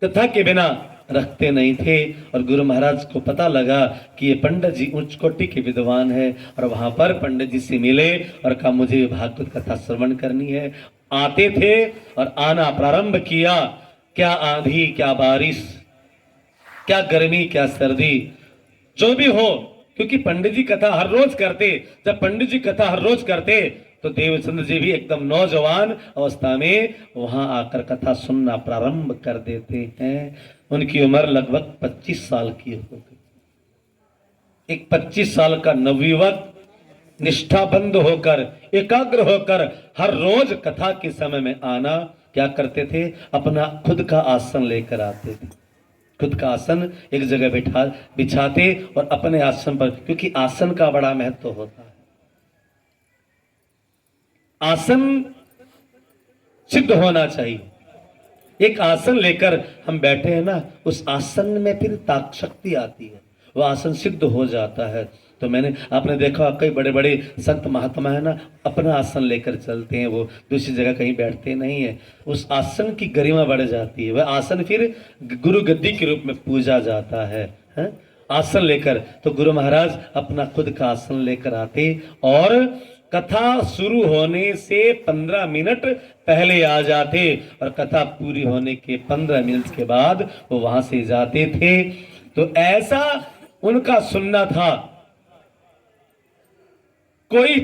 कथा के बिना रखते नहीं थे। और गुरु महाराज को पता लगा कि ये पंडित जी उच्च कोटि के विद्वान है, और वहां पर पंडित जी से मिले और कहा मुझे भागवत कथा श्रवण करनी है। आते थे और आना प्रारंभ किया, क्या आंधी, क्या बारिश, क्या गर्मी, क्या सर्दी, जो भी हो, क्योंकि पंडित जी कथा हर रोज करते। जब पंडित जी कथा हर रोज करते तो देवचंद्र जी भी एकदम नौजवान अवस्था में वहां आकर कथा सुनना प्रारंभ कर देते हैं। उनकी उम्र लगभग 25 साल की हो गई। एक 25 साल का नवयुवक निष्ठाबंध होकर, एकाग्र होकर हर रोज कथा के समय में आना, क्या करते थे, अपना खुद का आसन लेकर आते थे। खुद का आसन एक जगह बिछाते और अपने आसन पर, क्योंकि आसन का बड़ा महत्व होता है। आसन सिद्ध होना चाहिए। एक आसन लेकर हम बैठे हैं ना, उस आसन में फिर ताक शक्ति आती है, वो आसन सिद्ध हो जाता है। तो आपने देखा कई बड़े बड़े संत महात्मा है ना, अपना आसन लेकर चलते हैं, वो दूसरी जगह कहीं बैठते नहीं है। उस आसन की गरिमा बढ़ जाती है, वह आसन फिर गुरु गद्दी के रूप में पूजा जाता है, आसन लेकर। तो गुरु महाराज अपना खुद का आसन लेकर आते और कथा शुरू होने से 15 मिनट पहले आ जाते, और कथा पूरी होने के 15 मिनट के बाद वो वहां से जाते थे। तो ऐसा उनका सुनना था, कोई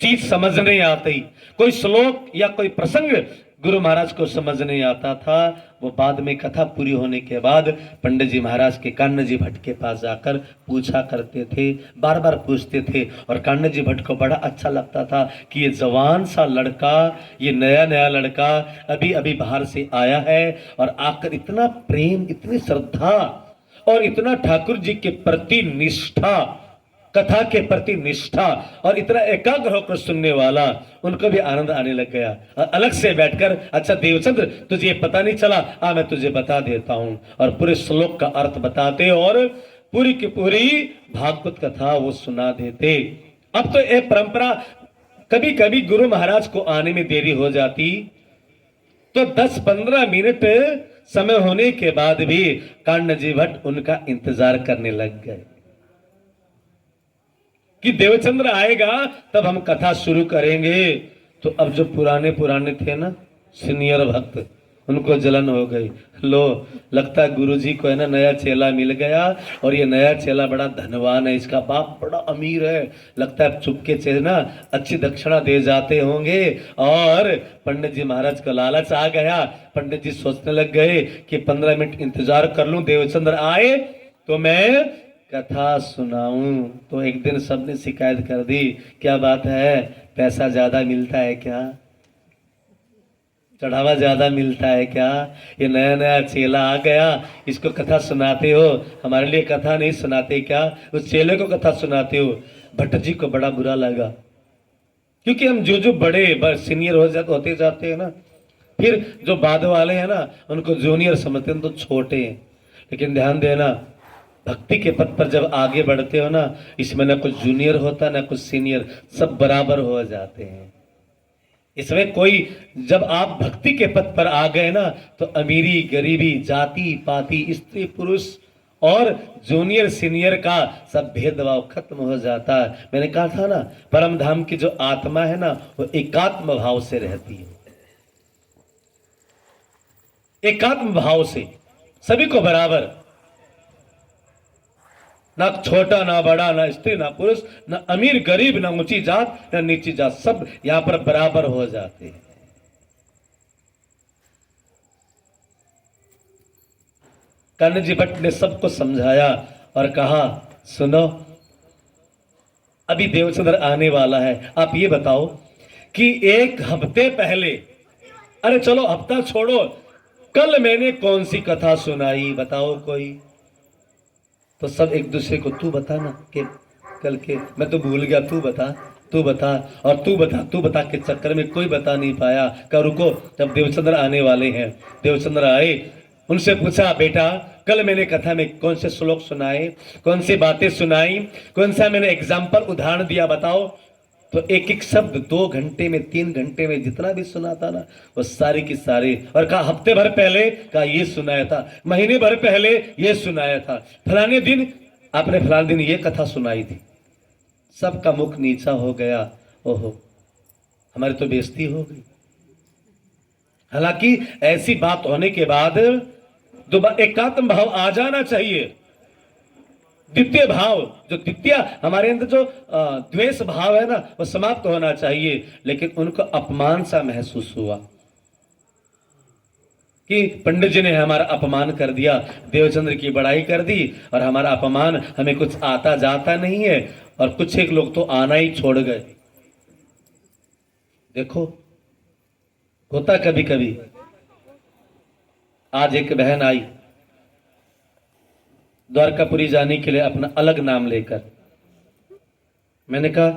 चीज समझ नहीं आती, कोई श्लोक या कोई प्रसंग गुरु महाराज को समझ नहीं आता था। वो बाद में कथा पूरी होने के बाद पंडित जी महाराज के कान्ह जी भट्ट के पास जाकर पूछा करते थे, बार बार पूछते थे। और कान्ह जी भट्ट को बड़ा अच्छा लगता था कि ये जवान सा लड़का, ये नया नया लड़का अभी अभी बाहर से आया है, और आकर इतना प्रेम, इतनी श्रद्धा और इतना ठाकुर जी के प्रति निष्ठा, कथा के प्रति निष्ठा, और इतना एकाग्र होकर सुनने वाला, उनको भी आनंद आने लग गया। अलग से बैठकर, अच्छा देवचंद्र तुझे पता नहीं चला, मैं तुझे बता देता हूं, और पूरे श्लोक का अर्थ बताते और पूरी की पूरी भागवत कथा वो सुना देते। अब तो ये परंपरा, कभी कभी गुरु महाराज को आने में देरी हो जाती तो 10-15 मिनट समय होने के बाद भी कान्ह जी भट्ट उनका इंतजार करने लग गए कि देवचंद्र आएगा तब हम कथा शुरू करेंगे। तो अब जो पुराने थे ना सीनियर भक्त, उनको जलन हो गई। लो, लगता है गुरुजी को है ना नया चेला मिल गया, और ये नया चेला बड़ा धनवान है, इसका बाप बड़ा अमीर है, लगता है चुपके से ना अच्छी दक्षिणा दे जाते होंगे। और पंडित जी महाराज को लालच आ गया। पंडित जी सोचने लग गए कि 15 मिनट इंतजार कर लूं, देवचंद्र आए तो मैं कथा सुनाऊं। तो एक दिन सबने शिकायत कर दी, क्या बात है, पैसा ज्यादा मिलता है क्या, चढ़ावा ज्यादा मिलता है क्या, ये नया नया चेला आ गया, इसको कथा सुनाते हो, हमारे लिए कथा नहीं सुनाते क्या, उस चेले को कथा सुनाते हो। भट्ट जी को बड़ा बुरा लगा, क्योंकि हम जो बड़े सीनियर होते जाते हैं ना, फिर जो बाद वाले हैं ना उनको जूनियर समझते हैं, तो छोटे हैं। लेकिन ध्यान देना, भक्ति के पथ पर जब आगे बढ़ते हो ना, इसमें ना कुछ जूनियर होता ना कुछ सीनियर, सब बराबर हो जाते हैं। इसमें कोई, जब आप भक्ति के पथ पर आ गए ना, तो अमीरी गरीबी जाति पाति स्त्री पुरुष और जूनियर सीनियर का सब भेदभाव खत्म हो जाता है। मैंने कहा था ना, परम धाम की जो आत्मा है ना वो एकात्म भाव से रहती है, एकात्म भाव से सभी को बराबर, ना छोटा ना बड़ा, ना स्त्री ना पुरुष, ना अमीर गरीब, ना ऊंची जात ना नीची जात, सब यहां पर बराबर हो जाते हैं। कर्ण जी भट्ट ने सबको समझाया और कहा, सुनो, अभी देवचंद्र आने वाला है, आप ये बताओ कि एक हफ्ते पहले, अरे चलो हफ्ता छोड़ो, कल मैंने कौन सी कथा सुनाई, बताओ कोई। तो सब एक दूसरे को तू बता ना, कि कल के मैं तो भूल गया, तू बता, तू बता, और तू बता के चक्कर में कोई बता नहीं पाया। कहा रुको, जब देवचंद्र आने वाले हैं। देवचंद्र आए, उनसे पूछा, बेटा कल मैंने कथा में कौन से श्लोक सुनाए, कौन सी बातें सुनाई, कौन सा मैंने एग्जाम्पल उदाहरण दिया, बताओ। तो एक एक शब्द 2 घंटे में 3 घंटे में जितना भी सुना था ना वो सारी की सारी। और कहा हफ्ते भर पहले, कहा ये सुनाया था, महीने भर पहले ये सुनाया था, फलाने दिन आपने फलाने दिन ये कथा सुनाई थी। सबका मुख नीचा हो गया, ओहो हमारी तो बेइज्जती हो गई। हालांकि ऐसी बात होने के बाद दोबारा एकात्म भाव आ जाना चाहिए। द्वितीय भाव, जो द्वितीय हमारे अंदर जो द्वेष भाव है ना वो समाप्त होना चाहिए। लेकिन उनको अपमान सा महसूस हुआ कि पंडित जी ने हमारा अपमान कर दिया, देवचंद्र की बड़ाई कर दी, और हमारा अपमान, हमें कुछ आता जाता नहीं है, और कुछ एक लोग तो आना ही छोड़ गए। देखो होता कभी कभी। आज एक बहन आई द्वारकापुरी जाने के लिए अपना अलग नाम लेकर। मैंने कहा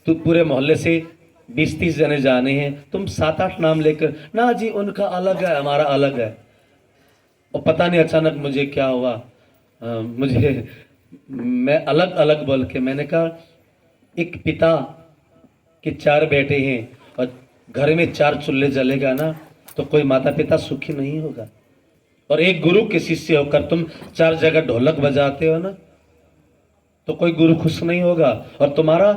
तू पूरे मोहल्ले से 20-30 जने जाने हैं, तुम 7-8 नाम लेकर, ना जी उनका अलग है हमारा अलग है। और पता नहीं अचानक मुझे क्या हुआ, मैं अलग अलग बोल के, मैंने कहा एक पिता के 4 बेटे हैं और घर में 4 चूल्हे जलेगा ना तो कोई माता पिता सुखी नहीं होगा। और एक गुरु के शिष्य होकर तुम 4 जगह ढोलक बजाते हो ना तो कोई गुरु खुश नहीं होगा, और तुम्हारा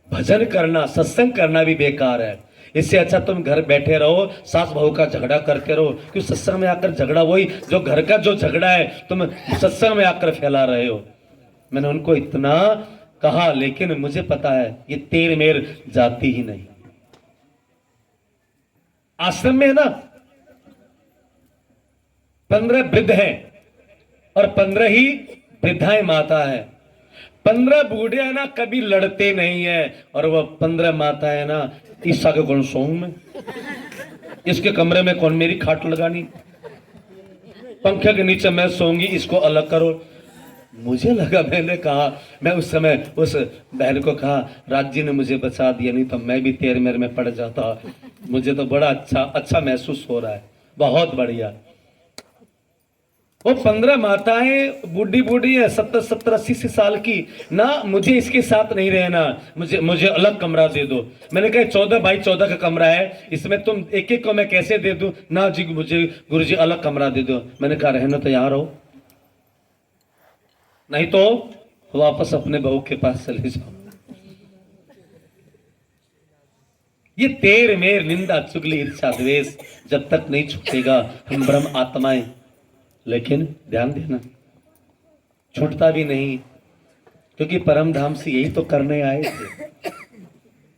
भजन करना सत्संग करना भी बेकार है। इससे अच्छा तुम घर बैठे रहो, सास बहू का झगड़ा करते रहो। क्यों सत्संग में आकर झगड़ा, वही जो घर का जो झगड़ा है तुम सत्संग में आकर फैला रहे हो। मैंने उनको इतना कहा, लेकिन मुझे पता है ये तेर मेर जाती ही नहीं। आश्रम में है ना 15 वृद्ध हैं और 15 ही वृद्धाएं माता है। 15 बूढ़े है ना कभी लड़ते नहीं है, और वो 15 माता है ना, ईसा के कौन सोऊं मैं, इसके कमरे में कौन मेरी खाट लगानी, पंखे के नीचे मैं सोऊंगी, इसको अलग करो। मुझे लगा, मैंने कहा, मैं उस समय उस बहन को कहा राज जी ने मुझे बचा दिया, नहीं तो मैं भी तेर मेर में पड़ जाता। मुझे तो बड़ा अच्छा महसूस हो रहा है, बहुत बढ़िया। वो 15 माताएं बूढ़ी है, 70-80 साल की ना, मुझे इसके साथ नहीं रहना, मुझे अलग कमरा दे दो। मैंने कहा 14x14 का कमरा है, इसमें तुम एक एक को मैं कैसे दे दूं ना जी, मुझे गुरुजी अलग कमरा दे दो। मैंने कहा रहना तो यहाँ रहो, नहीं तो वापस अपने बहू के पास चले जाओ। ये तेर मेर निंदा चुगली ईर्ष्या द्वेष जब तक नहीं छूटेगा हम ब्रह्म आत्माएं, लेकिन ध्यान देना छूटता भी नहीं, क्योंकि परम धाम से यही तो करने आए थे।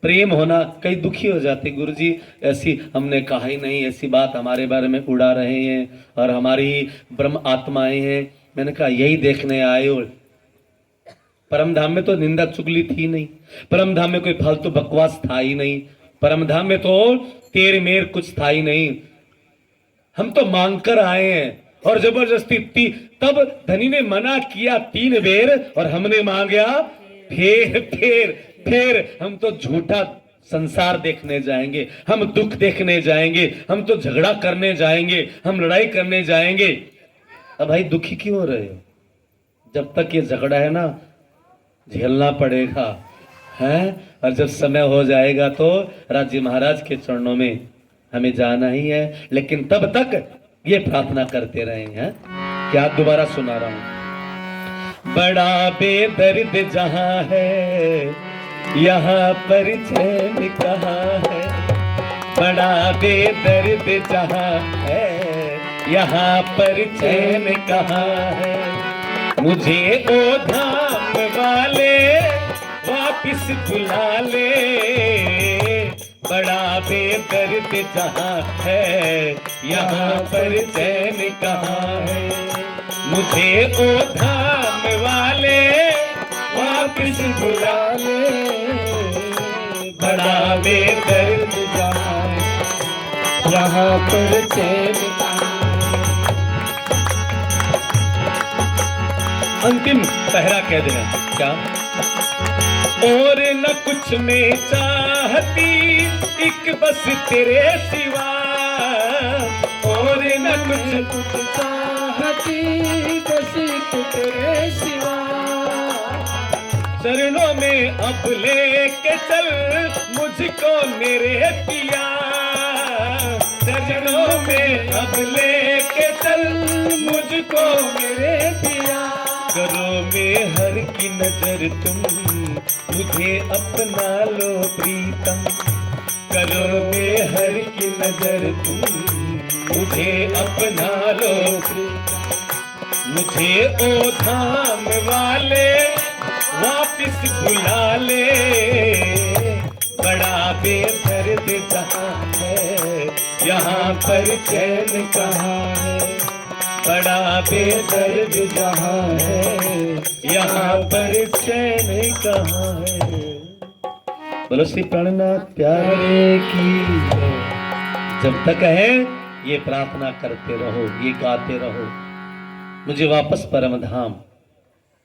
प्रेम होना, कई दुखी हो जाते, गुरुजी ऐसी हमने कहा ही नहीं, ऐसी बात हमारे बारे में उड़ा रहे हैं और हमारी ब्रह्म आत्माएं हैं। मैंने कहा यही देखने आए हो। परम धाम में तो निंदा चुगली थी नहीं, परम धाम में कोई फालतू बकवास था ही नहीं, परम धाम में तो तेर मेर कुछ था ही नहीं। हम तो मांग कर आए हैं और जबरदस्ती तब धनी ने मना किया 3 बेर और हमने मांगा फिर हम तो झूठा संसार देखने जाएंगे, हम दुख देखने जाएंगे, हम तो झगड़ा करने जाएंगे, हम लड़ाई करने जाएंगे। अब भाई दुखी क्यों हो रहे हो? जब तक ये झगड़ा है ना झेलना पड़ेगा है, और जब समय हो जाएगा तो राज्य महाराज के चरणों में हमें जाना ही है। लेकिन तब तक ये प्रार्थना करते रहे हैं। क्या दोबारा सुना रहा हूं। बड़ा बेदर्द जहां है यहाँ पर चैन कहाँ है, बड़ा बेदर्द जहां है यहाँ पर चैन कहाँ है। मुझे ओ धाम वाले वापिस बुला ले, बड़ा बेदर्द जहां है यहाँ पर चैन कहाँ है। मुझे ओ धाम वाले वापिस बुला ले, बड़ा बेदर्द जहां है यहाँ पर चैन कहाँ है। अंतिम पहरा कह देना क्या, और न कुछ में चाहती एक बस तेरे सिवा, और न कुछ चाहती बस एक तेरे सिवा। चरणों में अब लेके चल मुझको मेरे पिया, चरणों में अब लेके चल मुझको मेरे पिया। करो में हर की नजर तुम मुझे अपना लो प्रीतम, करो में हर की नजर तुम मुझे अपना लो प्रीतम। मुझे ओ धाम वाले वापिस बुला ले, बड़ा बेदर्द जहां है यहाँ पर चैन कहाँ है, बड़ा बेदर्द जहां है यहाँ पर चैन कहाँ है। बोलो श्री प्राणनाथ प्यारे की जय। जब तक है ये प्रार्थना करते रहो, ये गाते रहो। मुझे वापस परम धाम,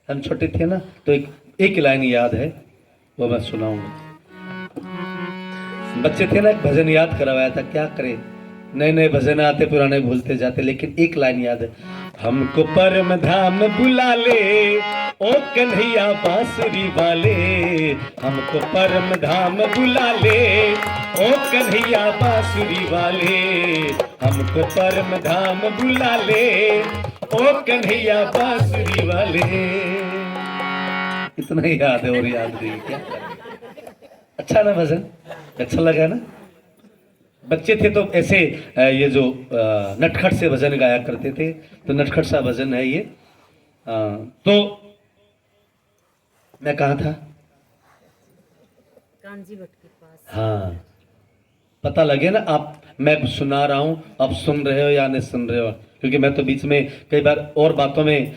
हम छोटे थे ना तो एक लाइन याद है, वो मैं सुनाऊंगा। बच्चे थे ना, एक भजन याद करवाया था, क्या करें नए नए भजन आते पुराने भूलते जाते, लेकिन एक लाइन याद है। हमको परम धाम बुला ले ओ कन्हैया बांसुरी वाले, हमको परम धाम बुला ले ओ कन्हैया बांसुरी वाले, हमको परम धाम बुला ले ओ कन्हैया बांसुरी वाले। इतना ही याद है और याद नहीं क्या। अच्छा ना भजन, अच्छा लगा ना। बच्चे थे तो ऐसे ये जो नटखट से भजन गाया करते थे, तो नटखट सा भजन है ये। तो मैं कहाँ था, कांजी भट्ट के पास। हाँ पता लगे ना आप, मैं सुना रहा हूँ आप सुन रहे हो या नहीं सुन रहे हो, क्योंकि मैं तो बीच में कई बार और बातों में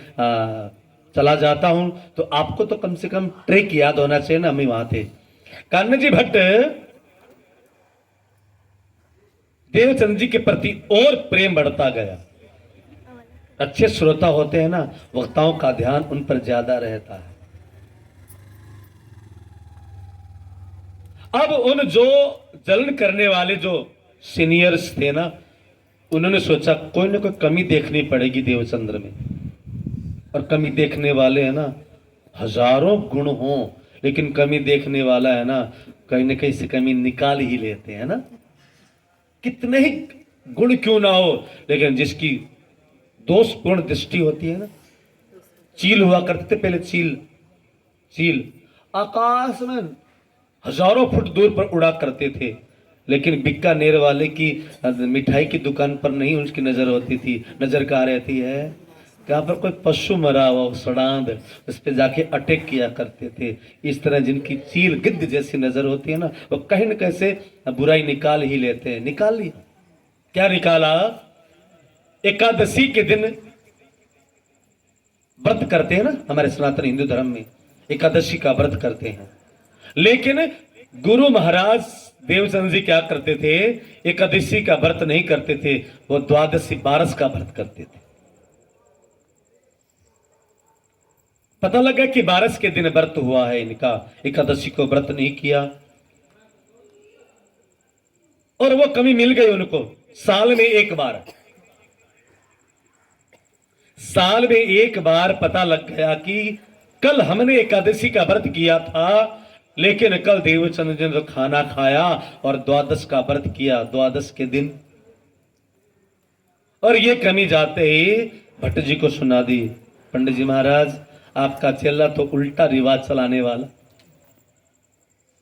चला जाता हूँ, तो आपको तो कम से कम ट्रैक याद होना चाहिए ना। हम ही वहां थे। कान्जी भट्ट देवचंद जी के प्रति और प्रेम बढ़ता गया। अच्छे श्रोता होते हैं ना, वक्ताओं का ध्यान उन पर ज्यादा रहता है। अब उन जो जलन करने वाले जो सीनियर्स थे ना, उन्होंने सोचा कोई ना कोई कमी देखनी पड़ेगी देवचंद्र में। और कमी देखने वाले है ना, हजारों गुण हो, लेकिन कमी देखने वाला है ना कहीं से कमी निकाल ही लेते हैं ना। कितने ही गुण क्यों ना हो, लेकिन जिसकी दोषपूर्ण दृष्टि होती है ना। चील हुआ करते थे पहले, चील आकाश में हजारों फुट दूर पर उड़ा करते थे, लेकिन बीकानेर वाले की मिठाई की दुकान पर नहीं उसकी नजर होती थी। नजर कहाँ रहती है? कहाँ पर कोई पशु मरा हुआ सड़ांद, उस पर जाके अटैक किया करते थे। इस तरह जिनकी चील गिद्ध जैसी नजर होती है ना, वो कहीं न कैसे बुराई निकाल ही लेते हैं। निकाल लिया। क्या निकाला? एकादशी के दिन व्रत करते हैं ना हमारे सनातन हिंदू धर्म में, एकादशी का व्रत करते हैं। लेकिन गुरु महाराज देवचंद जी क्या करते थे? एकादशी का व्रत नहीं करते थे, वो द्वादशी बारस का व्रत करते थे। पता लगा कि बारस के दिन व्रत हुआ है इनका, एकादशी को व्रत नहीं किया, और वो कमी मिल गई उनको। साल में एक बार, साल में एक बार पता लग गया कि कल हमने एकादशी का व्रत किया था, लेकिन कल देवचंद जी ने तो खाना खाया और द्वादश का व्रत किया, द्वादश के दिन। और ये कमी जाते ही भट्ट जी को सुना दी, पंडित जी महाराज आपका चेला तो उल्टा रिवाज चलाने वाला,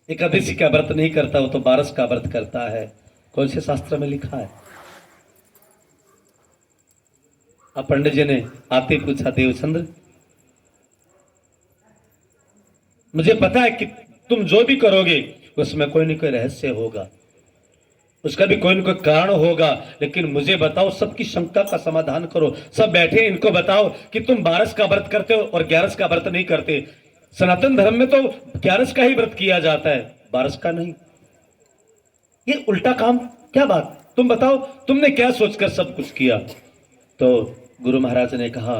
एकादशी का व्रत नहीं करता, वो तो बारस का व्रत करता है। कौन से शास्त्र में लिखा है? अब पंडित जी ने आते पूछा, देवचंद्र मुझे पता है कि तुम जो भी करोगे उसमें कोई न कोई रहस्य होगा, उसका भी कोई न कोई कारण होगा, लेकिन मुझे बताओ, सबकी शंका का समाधान करो। सब बैठे, इनको बताओ कि तुम बारस का व्रत करते हो और ग्यारस का व्रत नहीं करते। सनातन धर्म में तो ग्यारस का ही व्रत किया जाता है, बारस का नहीं। ये उल्टा काम, क्या बात? तुम बताओ, तुमने क्या सोचकर सब कुछ किया? तो गुरु महाराज ने कहा,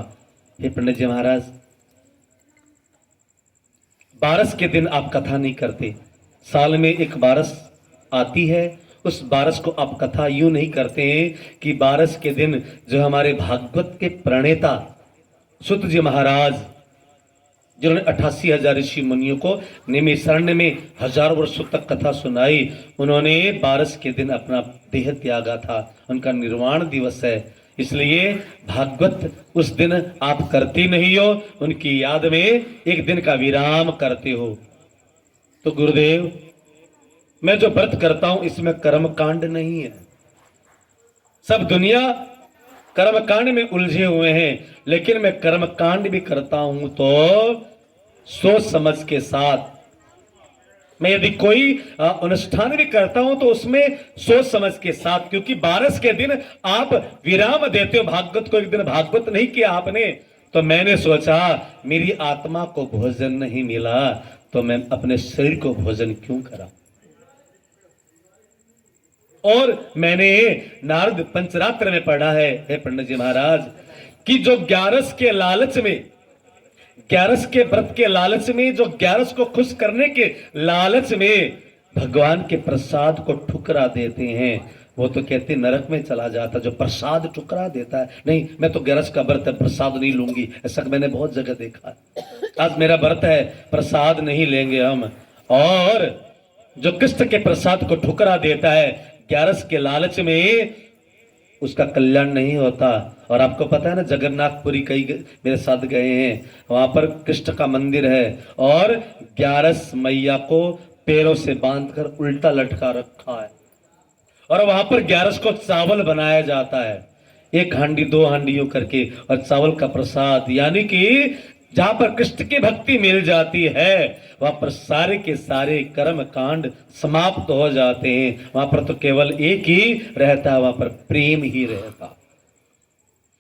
हे पंडित जी महाराज, बारस के दिन आप कथा नहीं करते, साल में एक बारस आती है, उस बारस को आप कथा यूं नहीं करते हैं कि बारस के दिन जो हमारे भागवत के प्रणेता सुत जी महाराज, जिन्होंने 88,000 ऋषि मुनियों को निमिषारण्य में हजारों वर्षों तक कथा सुनाई, उन्होंने बारस के दिन अपना देह त्यागा था, उनका निर्वाण दिवस है। इसलिए भागवत उस दिन आप करती नहीं हो, उनकी याद में एक दिन का विराम करते हो। तो गुरुदेव, मैं जो व्रत करता हूं इसमें कर्म कांड नहीं है। सब दुनिया कर्म कांड में उलझे हुए हैं, लेकिन मैं कर्म कांड भी करता हूं तो सोच समझ के साथ। मैं यदि कोई अनुष्ठान भी करता हूं तो उसमें सोच समझ के साथ, क्योंकि बारस के दिन आप विराम देते हो भागवत को। एक दिन भागवत नहीं किया आपने, तो मैंने सोचा मेरी आत्मा को भोजन नहीं मिला, तो मैं अपने शरीर को भोजन क्यों करा। और मैंने नारद पंचरात्र में पढ़ा है, हे पंडित जी महाराज, कि जो ग्यारस के लालच में, ग्यारस के व्रत के लालच में, जो ग्यारस को खुश करने के लालच में भगवान के प्रसाद को ठुकरा देते हैं, वो तो कहते नरक में चला जाता। जो प्रसाद ठुकरा देता है, नहीं मैं तो ग्यारस का व्रत है, प्रसाद नहीं लूंगी, ऐसा मैंने बहुत जगह देखा है। आज मेरा व्रत है, प्रसाद नहीं लेंगे हम। और जो कृष्ण के प्रसाद को ठुकरा देता है ग्यारस के लालच में, उसका कल्याण नहीं होता। और आपको पता है ना, जगन्नाथपुरी कई मेरे साथ गए हैं, वहां पर कृष्ण का मंदिर है और ग्यारस मैया को पैरों से बांधकर उल्टा लटका रखा है, और वहां पर ग्यारस को चावल बनाया जाता है, एक हांडी दो हांडियों करके, और चावल का प्रसाद। यानी कि जहां पर कृष्ण की भक्ति मिल जाती है वहां पर सारे के सारे कर्म कांड समाप्त हो जाते हैं। वहां पर तो केवल एक ही रहता है, वहां पर प्रेम ही रहता।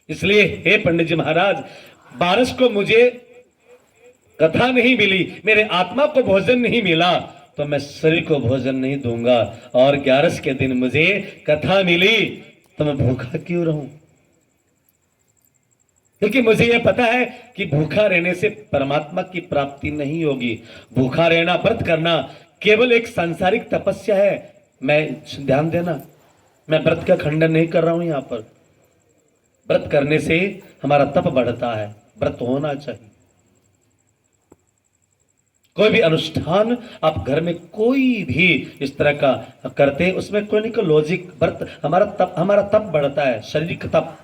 इसलिए हे पंडित जी महाराज, बारस को मुझे कथा नहीं मिली, मेरे आत्मा को भोजन नहीं मिला, तो मैं शरीर को भोजन नहीं दूंगा। और ग्यारस के दिन मुझे कथा मिली तो मैं भूखा क्यों रहूं? क्योंकि मुझे यह पता है कि भूखा रहने से परमात्मा की प्राप्ति नहीं होगी। भूखा रहना, व्रत करना केवल एक सांसारिक तपस्या है। मैं ध्यान देना, मैं व्रत का खंडन नहीं कर रहा हूं यहां पर। व्रत करने से हमारा तप बढ़ता है, व्रत होना चाहिए। कोई भी अनुष्ठान आप घर में कोई भी इस तरह का करते हैं, उसमें कोई नहीं कोई लॉजिक, व्रत हमारा तप बढ़ता है, शारीरिक तप,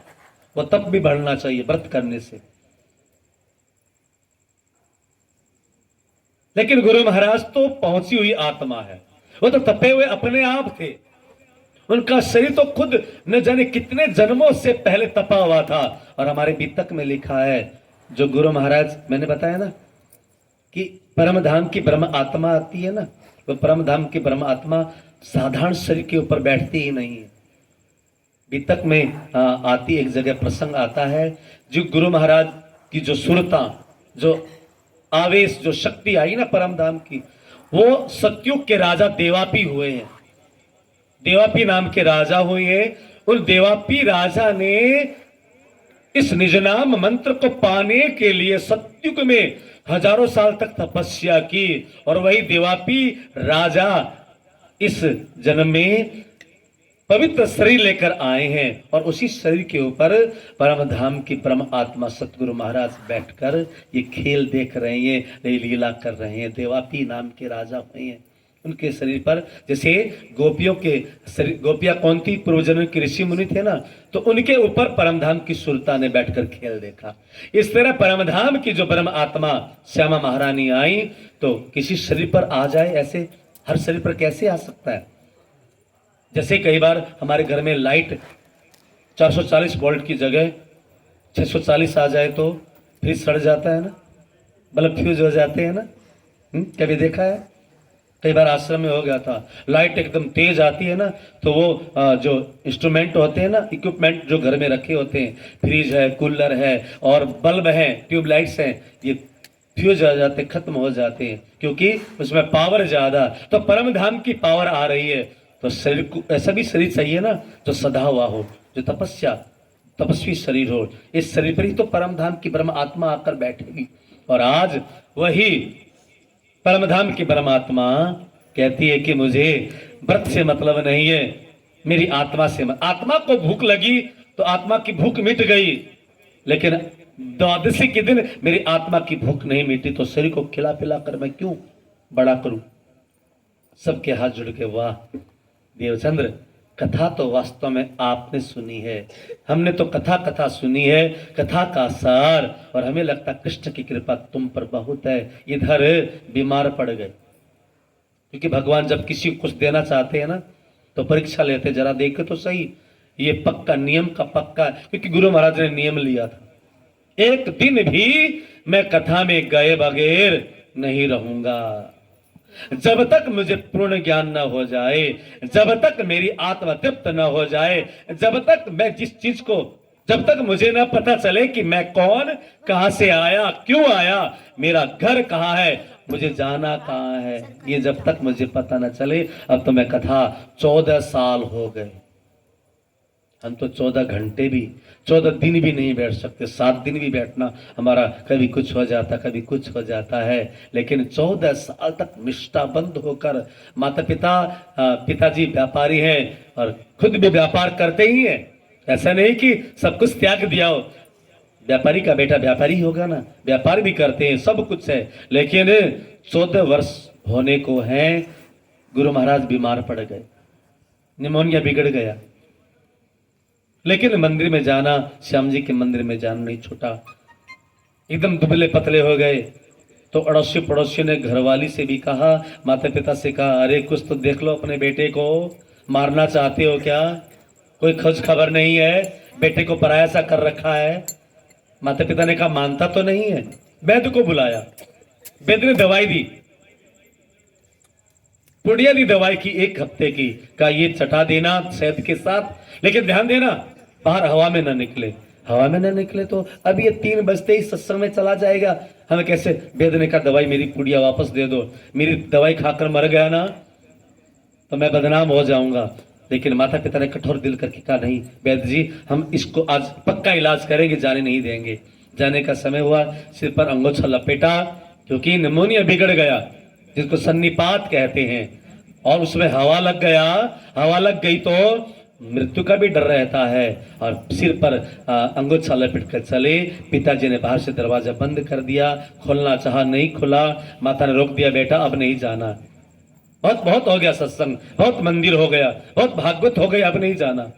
वो तप भी बढ़ना चाहिए व्रत करने से। लेकिन गुरु महाराज तो पहुंची हुई आत्मा है, वो तो तपे हुए अपने आप थे। उनका शरीर तो खुद न जाने कितने जन्मों से पहले तपा हुआ था। और हमारे बीतक में लिखा है, जो गुरु महाराज मैंने बताया ना कि परम धाम की ब्रह्म आत्मा आती है ना, वो परम धाम की ब्रह्म आत्मा साधारण शरीर के ऊपर बैठती ही नहीं है। बीतक में आती एक जगह प्रसंग आता है, जो गुरु महाराज की जो सुरता, जो आवेश, जो शक्ति आई ना परम धाम की, वो सतयुग के राजा देवापी हुए हैं। देवापी नाम के राजा हुए हैं। उन देवापी राजा ने इस निजनाम मंत्र को पाने के लिए सतयुग में हजारों साल तक तपस्या की। और वही देवापी राजा इस जन्म में पवित्र शरीर लेकर आए हैं और उसी शरीर के ऊपर परम धाम की परम आत्मा सतगुरु महाराज बैठकर ये खेल देख रहे हैं, ये लीला कर रहे हैं। देवापी नाम के राजा हुए हैं। उनके शरीर पर जैसे गोपियों के शरीर, गोपियां कौन थी? पूर्वजन्म के ऋषि मुनि थे ना, तो उनके ऊपर परमधाम की सुरता ने बैठकर खेल देखा। इस तरह परमधाम की जो परम आत्मा श्यामा महारानी आई, तो किसी शरीर पर आ जाए, ऐसे हर शरीर पर कैसे आ सकता है? जैसे कई बार हमारे घर में लाइट 440 वोल्ट की जगह 640 आ जाए तो फ्रिज सड़ जाता है ना, बल्ब फ्यूज हो जाते हैं ना। कभी देखा है? कई बार आश्रम में हो गया था, लाइट एकदम तेज आती है ना, तो वो जो इंस्ट्रूमेंट होते हैं ना, इक्विपमेंट जो घर में रखे होते हैं, फ्रिज है, कूलर है और बल्ब है, ट्यूबलाइट्स हैं, ये फ्यूज आ जाते, खत्म हो जाते हैं, क्योंकि उसमें पावर ज्यादा। तो परम धाम की पावर आ रही है, तो शरीर को ऐसा भी शरीर चाहिए ना जो सदा हुआ हो, जो तपस्वी शरीर हो। इस शरीर पर ही तो परम धाम की ब्रह्म आत्मा आकर बैठेगी। और आज वही परम धाम की परमात्मा कहती है कि मुझे व्रत से मतलब नहीं है, मेरी आत्मा से आत्मा को भूख लगी तो आत्मा की भूख मिट गई, लेकिन द्वादशी के दिन मेरी आत्मा की भूख नहीं मिटी, तो शरीर को खिला पिला कर मैं क्यों बड़ा करूं? सबके हाथ जुड़ के वाह देवचंद्र, कथा तो वास्तव में आपने सुनी है, हमने तो कथा सुनी है, कथा का सार। और हमें लगता कृष्ण की कृपा तुम पर बहुत है। इधर बीमार पड़ गए, क्योंकि भगवान जब किसी को कुछ देना चाहते हैं ना तो परीक्षा लेते, जरा देखे तो सही, ये पक्का नियम का पक्का, क्योंकि गुरु महाराज ने नियम लिया था, एक दिन भी मैं कथा में गए बगैर नहीं रहूंगा, जब तक मुझे पूर्ण ज्ञान न हो जाए, जब तक मेरी आत्मा तृप्त न हो जाए, जब तक मैं जिस चीज को, जब तक मुझे न पता चले कि मैं कौन, कहां से आया, क्यों आया, मेरा घर कहां है, मुझे जाना कहां है, ये जब तक मुझे पता न चले। अब तो मैं कथा 14 साल हो गए, हम तो 14 घंटे भी, 14 दिन भी नहीं बैठ सकते, 7 दिन भी बैठना हमारा कभी कुछ हो जाता, कभी कुछ हो जाता है। लेकिन 14 साल तक निष्ठाबंध होकर, माता पिताजी व्यापारी हैं और खुद भी व्यापार करते ही हैं, ऐसा नहीं कि सब कुछ त्याग दिया हो, व्यापारी का बेटा व्यापारी होगा ना, व्यापार भी करते हैं, सब कुछ है। लेकिन 14 वर्ष होने को हैं, गुरु महाराज बीमार पड़ गए, निमोनिया बिगड़ गया, लेकिन मंदिर में जाना, श्याम जी के मंदिर में जाना नहीं छूटा। एकदम दुबले पतले हो गए, तो अड़ोसी पड़ोसी ने घरवाली से भी कहा, माता पिता से कहा, अरे कुछ तो देख लो, अपने बेटे को मारना चाहते हो क्या? कोई खोज खबर नहीं है, बेटे को पराया सा कर रखा है। माता पिता ने कहा मानता तो नहीं है। वैद्य को बुलाया, वैद्य ने दवाई दी, पुड़िया दी दवाई की 1 हफ्ते की, कहा ये चटा देना शहद के साथ, लेकिन ध्यान देना बाहर हवा में ना निकले, हवा में ना निकले तो अब ये 3 बजते ही सत्संग में चला जाएगा, हमें कैसे? वैद्य ने कहा दवाई मेरी पुड़िया वापस दे दो, मेरी दवाई खाकर मर गया ना तो मैं बदनाम हो जाऊंगा। लेकिन माता पिता ने कठोर दिल करके कहा नहीं वैद्य जी, हम इसको आज पक्का इलाज करेंगे, जाने नहीं देंगे। जाने का समय हुआ, सिर पर अंगोछा लपेटा, क्योंकि निमोनिया बिगड़ गया, जिसको सन्निपात कहते हैं, और उसमें हवा लग गया, हवा लग गई तो मृत्यु का भी डर रहता है। और सिर पर अंगोछा लपेट कर चले। पिताजी ने बाहर से दरवाजा बंद कर दिया, खोलना चाहा नहीं खुला, माता ने रोक दिया, बेटा अब नहीं जाना, बहुत हो गया सत्संग, बहुत मंदिर हो गया, बहुत भागवत हो गया, अब नहीं जाना।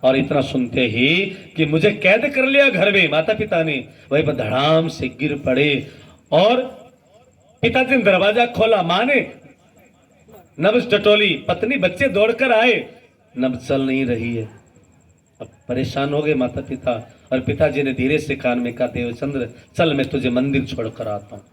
और इतना सुनते ही कि मुझे कैद कर लिया घर में माता पिता ने, वहीं पर धड़ाम से गिर पड़े। और पिताजी ने दरवाजा खोला, माँ ने नब्ज टटोली, पत्नी बच्चे दौड़कर आए, नब्ज चल नहीं रही है। अब परेशान हो गए माता पिता, और पिताजी ने धीरे से कान में कहा, देवचंद्र चल मैं तुझे मंदिर छोड़कर आता हूं,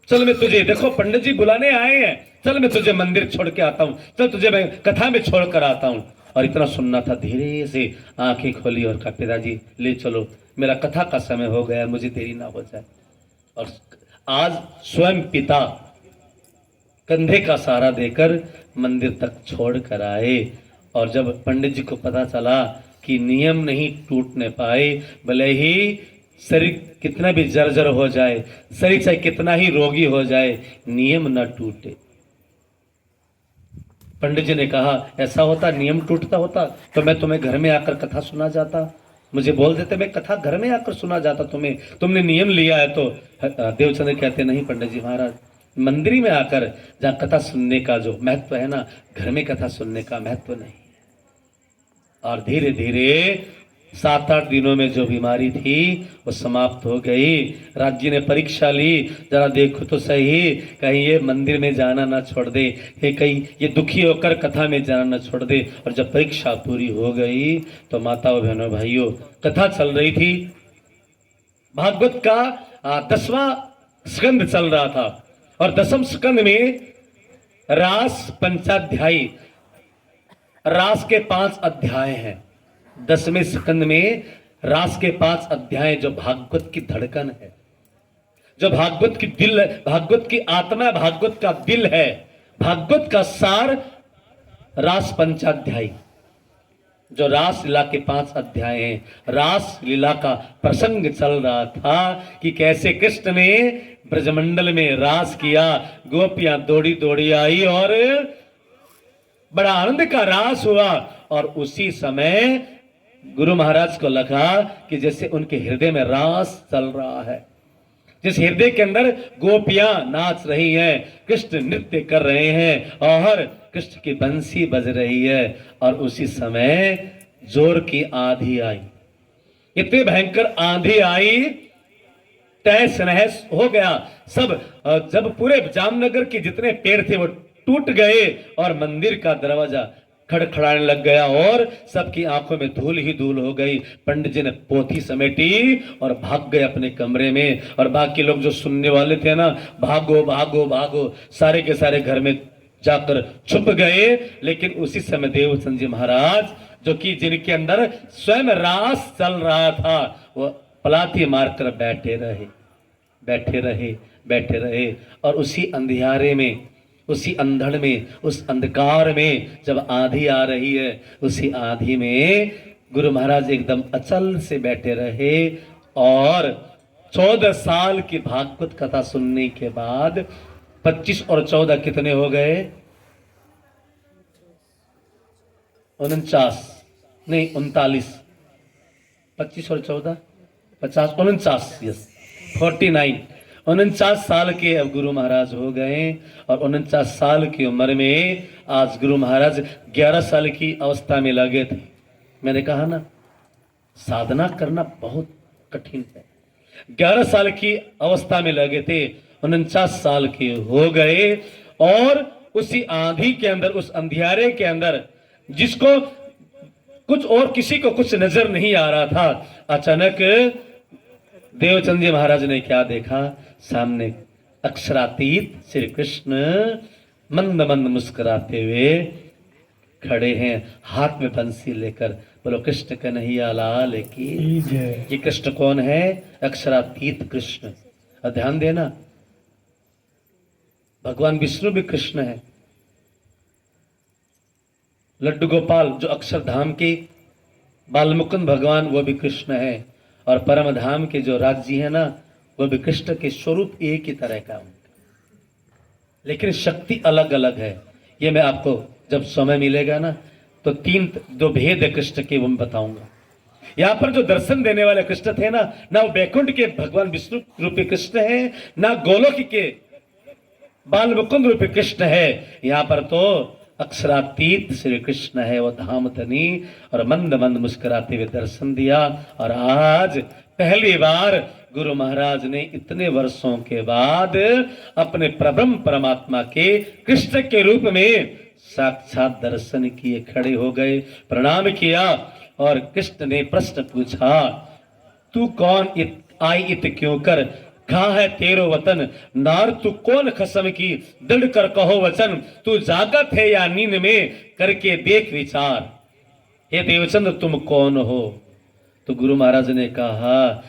चल मैं तुझे, देखो पंडित जी बुलाने आए हैं, चल मैं तुझे मंदिर छोड़ के आता हूं, चल तुझे मैं कथा में छोड़कर आता हूं। और इतना सुनना था, धीरे से आंखें खोली और कहा, पिताजी ले चलो, मेरा कथा का समय हो गया, मुझे देरी ना हो जाए। और आज स्वयं पिता कंधे का सहारा देकर मंदिर तक छोड़ कर आए। और जब पंडित जी को पता चला कि नियम नहीं टूटने पाए, भले ही शरीर कितना भी जर्जर हो जाए, शरीर चाहे कितना ही रोगी हो जाए, नियम न टूटे। पंडित जी ने कहा, ऐसा होता, नियम टूटता होता तो मैं तुम्हें घर में आकर कथा सुना जाता, मुझे बोल देते, मैं कथा घर में आकर सुना जाता तुम्हें, तुमने नियम लिया है तो। देवचंद्र कहते, नहीं पंडित जी महाराज, मंदिर में आकर जहाँ कथा सुनने का जो महत्व है ना, घर में कथा सुनने का महत्व नहीं। और धीरे धीरे 7-8 दिनों में जो बीमारी थी वो समाप्त हो गई। राज्य ने परीक्षा ली, जरा देखो तो सही, कहीं ये मंदिर में जाना ना छोड़ दे, कहीं ये दुखी होकर कथा में जाना ना छोड़ दे। और जब परीक्षा पूरी हो गई तो माताओं बहनों भाइयों, कथा चल रही थी, भागवत का 10वां स्कंद चल रहा था, और 10वें स्कंद में रास पंचाध्यायी, रास के 5 अध्याय हैं। 10वें स्कंद में रास के 5 अध्याय, जो भागवत की धड़कन है, जो भागवत की दिल, भागवत की आत्मा, भागवत का दिल है, भागवत का सार रास पंचाध्यायी, जो रास लीला के 5 अध्याय हैं। रास लीला का प्रसंग चल रहा था कि कैसे कृष्ण ने ब्रजमंडल में रास किया, गोपियां दौड़ी दौड़ी आई और बड़ा आनंद का रास हुआ। और उसी समय गुरु महाराज को लगा कि जैसे उनके हृदय में रास चल रहा है, जिस हृदय के अंदर गोपियां नाच रही हैं, कृष्ण नृत्य कर रहे हैं और कृष्ण की बंसी बज रही है। और उसी समय जोर की आंधी आई, इतनी भयंकर आंधी आई, तहस नहस हो गया सब। जब पूरे जामनगर के जितने पेड़ थे वो टूट गए और मंदिर का दरवाजा खड़खड़ाने लग गया और सबकी आंखों में धूल ही धूल हो गई। पंडित जी ने पोथी समेटी और भाग गए अपने कमरे में, और बाकी लोग जो सुनने वाले थे ना, भागो भागो भागो, सारे के सारे घर में जाकर छुप गए। लेकिन उसी समय देवचंद जी महाराज, जो कि जिनके अंदर स्वयं रास चल रहा था, वो पलाती मारकर बैठे रहे, बैठे रहे, बैठे रहे। और उसी अंधियारे में, उसी अंधड़ में, उस अंधकार में जब आंधी आ रही है, उसी आंधी में गुरु महाराज एकदम अचल से बैठे रहे। और 14 साल की भागवत कथा सुनने के बाद 25 और 14 कितने हो गए? 49 नहीं 39, 25 और 14 50, 49, यस 49, 49 साल के अब गुरु महाराज हो गए। और 49 साल की उम्र में आज गुरु महाराज 11 साल की अवस्था में लगे थे। मैंने कहा ना, साधना करना बहुत कठिन है। 11 साल की अवस्था में लगे थे, 49 साल के हो गए। और उसी आंधी के अंदर, उस अंधियारे के अंदर, जिसको कुछ और किसी को कुछ नजर नहीं आ रहा था, अचानक देवचंद जी महाराज ने क्या देखा? सामने अक्षरातीत श्री कृष्ण मंद मंद मुस्कुराते हुए खड़े हैं, हाथ में बंसी लेकर। बोलो कृष्ण कन्हैया लाल की। ये कृष्ण कौन है? अक्षरातीत कृष्ण। और ध्यान देना, भगवान विष्णु भी कृष्ण है। लड्डू गोपाल जो अक्षरधाम के बाल मुकुंद भगवान, वो भी कृष्ण है। और परम धाम के जो राज्य है ना, वो भी कृष्ण के स्वरूप एक ही तरह का उनका, लेकिन शक्ति अलग अलग है। ये मैं आपको जब समय मिलेगा ना, तो 2 भेद है कृष्ण के, वो मैं बताऊंगा। यहाँ पर जो दर्शन देने वाले कृष्ण थे ना वो बैकुंठ के भगवान विष्णु रूपी कृष्ण है, ना गोलोक के बाल मुकुंद रूपी कृष्ण है। यहाँ पर तो अक्षरातीत श्री कृष्ण है, वो धाम धनी। और मंद मंद मुस्कुराते हुए दर्शन दिया। और आज पहली बार गुरु महाराज ने इतने वर्षों के बाद अपने परब्रह्म परमात्मा के कृष्ण के रूप में साक्षात दर्शन किए, खड़े हो गए, प्रणाम किया और कृष्ण ने प्रश्न पूछा, तू कौन आई इत क्यों कर, कहाँ है तेरो वतन, नार तू कौन खसम की, दृढ़ कर कहो वचन, तू जागत है या नींद में, करके देख विचार, हे देवचंद्र तुम कौन हो। तो गुरु महाराज ने कहा,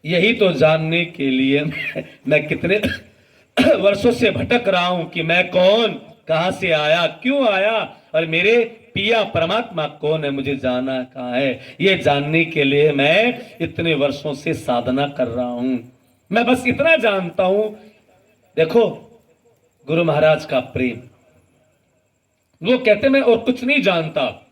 यही तो जानने के लिए मैं कितने वर्षों से भटक रहा हूं कि मैं कौन, कहां से आया, क्यों आया और मेरे पिया परमात्मा कौन है, मुझे जाना कहाँ है। ये जानने के लिए मैं इतने वर्षों से साधना कर रहा हूं। मैं बस इतना जानता हूं, देखो गुरु महाराज का प्रेम, वो कहते मैं और कुछ नहीं जानता,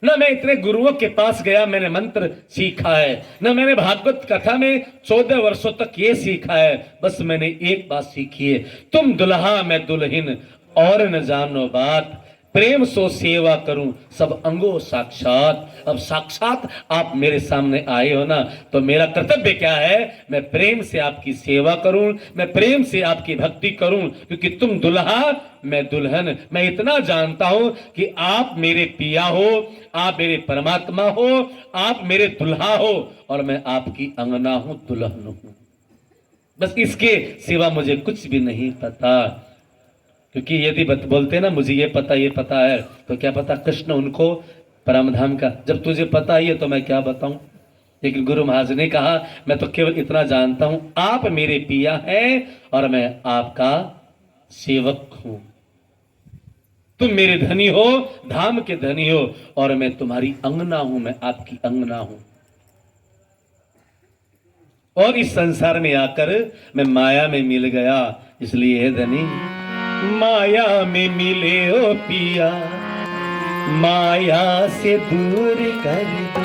न मैं इतने गुरुओं के पास गया मैंने मंत्र सीखा है, न मैंने भागवत कथा में 14 वर्षों तक ये सीखा है, बस मैंने एक बात सीखी है, तुम दुल्हा मैं दुल्हन और न जानो बात, प्रेम सो सेवा करूं सब अंगो साक्षात। अब साक्षात आप मेरे सामने आए हो ना, तो मेरा कर्तव्य क्या है, मैं प्रेम से आपकी सेवा करूं, मैं प्रेम से आपकी भक्ति करूं, क्योंकि तुम दुल्हा मैं दुल्हन। मैं इतना जानता हूं कि आप मेरे पिया हो, आप मेरे परमात्मा हो, आप मेरे दुल्हा हो और मैं आपकी अंगना हूं, दुल्हन हूं। बस इसके सिवा मुझे कुछ भी नहीं पता। क्योंकि यदि बोलते ना मुझे ये पता है, तो क्या पता कृष्ण उनको परम धाम का, जब तुझे पता ही है तो मैं क्या बताऊं। लेकिन गुरु महाराज ने कहा, मैं तो केवल इतना जानता हूं, आप मेरे पिया हैं और मैं आपका सेवक हूं। तुम मेरे धनी हो, धाम के धनी हो और मैं तुम्हारी अंगना हूं, मैं आपकी अंगना हूं। और इस संसार में आकर मैं माया में मिल गया, इसलिए है धनी, माया में मिले ओ पिया, माया से दूर कर दो,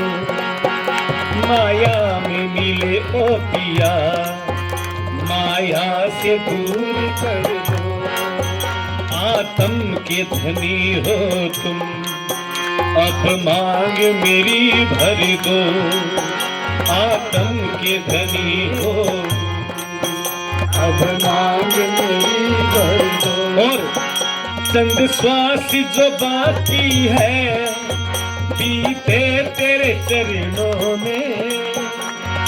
माया में मिले ओ पिया, माया से दूर कर दो, आत्म के धनी हो तुम, अब मांग मेरी भर दो, आत्म के धनी हो, अब मांग मेरी भर दो। और चंद श्वास जो बाकी है बीते तेरे चरणों में,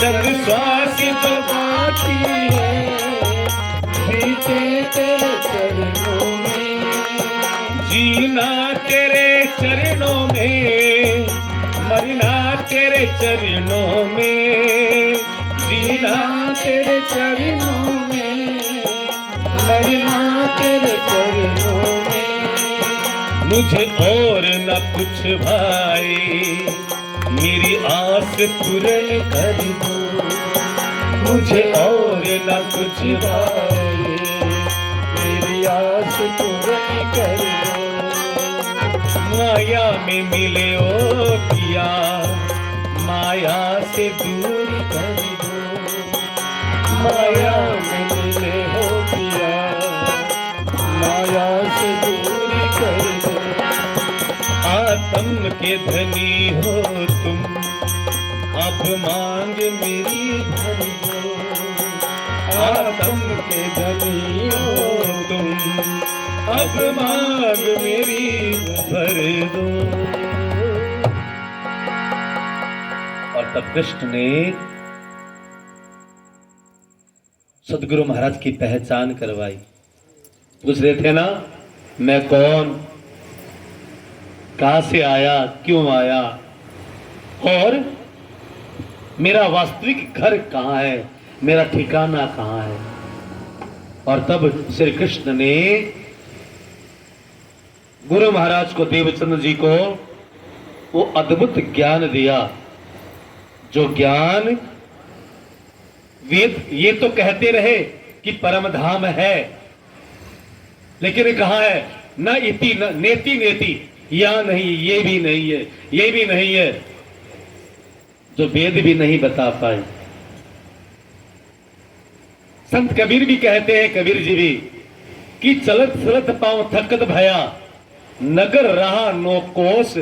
चंद श्वास जो बाकी है बीते तेरे चरणों में, जीना तेरे चरणों में, मरना तेरे चरणों में, जीना तेरे चरणों में, मरना तेरे चरणों में। मुझे और न कुछ भाई, मेरी आस पूर्ण कर दो, मुझे और न कुछ भाई, मेरी आस पूर्ण कर दो। माया में मिले ओ पिया, माया से दूर कर दो, माया में मिले हो पिया, माया से दूर कर दो, आत्म के धनी हो तुम, अब मांग मेरी भर दो, आत्म के धनी हो तुम, अब मांग मेरी भर दो। और तब कृष्ण ने सदगुरु महाराज की पहचान करवाई। पूछ रहे थे ना मैं कौन, कहां से आया, क्यों आया और मेरा वास्तविक घर कहां है, मेरा ठिकाना कहां है। और तब श्री कृष्ण ने गुरु महाराज को, देवचंद्र जी को वो अद्भुत ज्ञान दिया, जो ज्ञान वेद ये तो कहते रहे कि परम धाम है, लेकिन कहा है न इति न नेति नेति, या नहीं, ये भी नहीं है, ये भी नहीं है, जो वेद भी नहीं बता पाए। संत कबीर भी कहते हैं, कबीर जी भी, कि चलत चलत पांव थकत भया, नगर रहा नो कोस,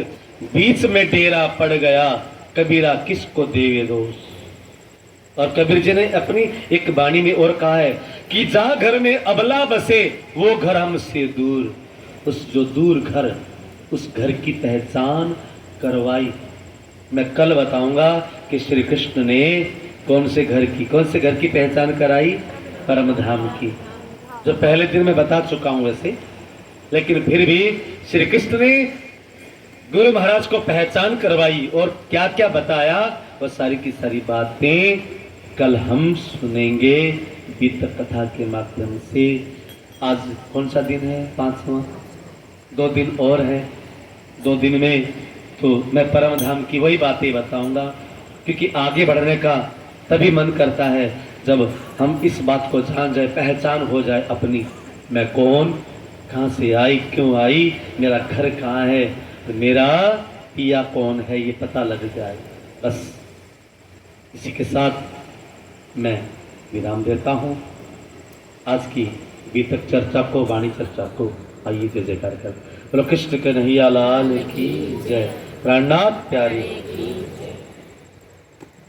बीच में डेरा पड़ गया, कबीरा किसको देवे दोष। और कबीर जी ने अपनी एक वाणी में और कहा है कि जहां घर में अबला बसे वो घर हमसे दूर, उस जो दूर घर, उस घर की पहचान करवाई। मैं कल बताऊंगा कि श्री कृष्ण ने कौन से घर की पहचान कराई? परम धाम की, जो पहले दिन मैं बता चुका हूं वैसे, लेकिन फिर भी श्री कृष्ण ने गुरु महाराज को पहचान करवाई और क्या क्या बताया, वो सारी की सारी बातें कल हम सुनेंगे बीतक कथा के माध्यम से। आज कौन सा दिन है? 5वां। 2 दिन और है। 2 दिन में तो मैं परम धाम की वही बातें बताऊंगा, क्योंकि आगे बढ़ने का तभी मन करता है जब हम इस बात को जान जाए, पहचान हो जाए अपनी, मैं कौन, कहाँ से आई, क्यों आई, मेरा घर कहाँ है, मेरा पिया कौन है, ये पता लग जाए। बस इसी के साथ मैं विराम देता हूँ आज की बीतक चर्चा को, वाणी चर्चा को। आइए जय जयकार कर बोलो कृष्ण कन्हैया लाल की जय। प्राणनाथ प्यारे।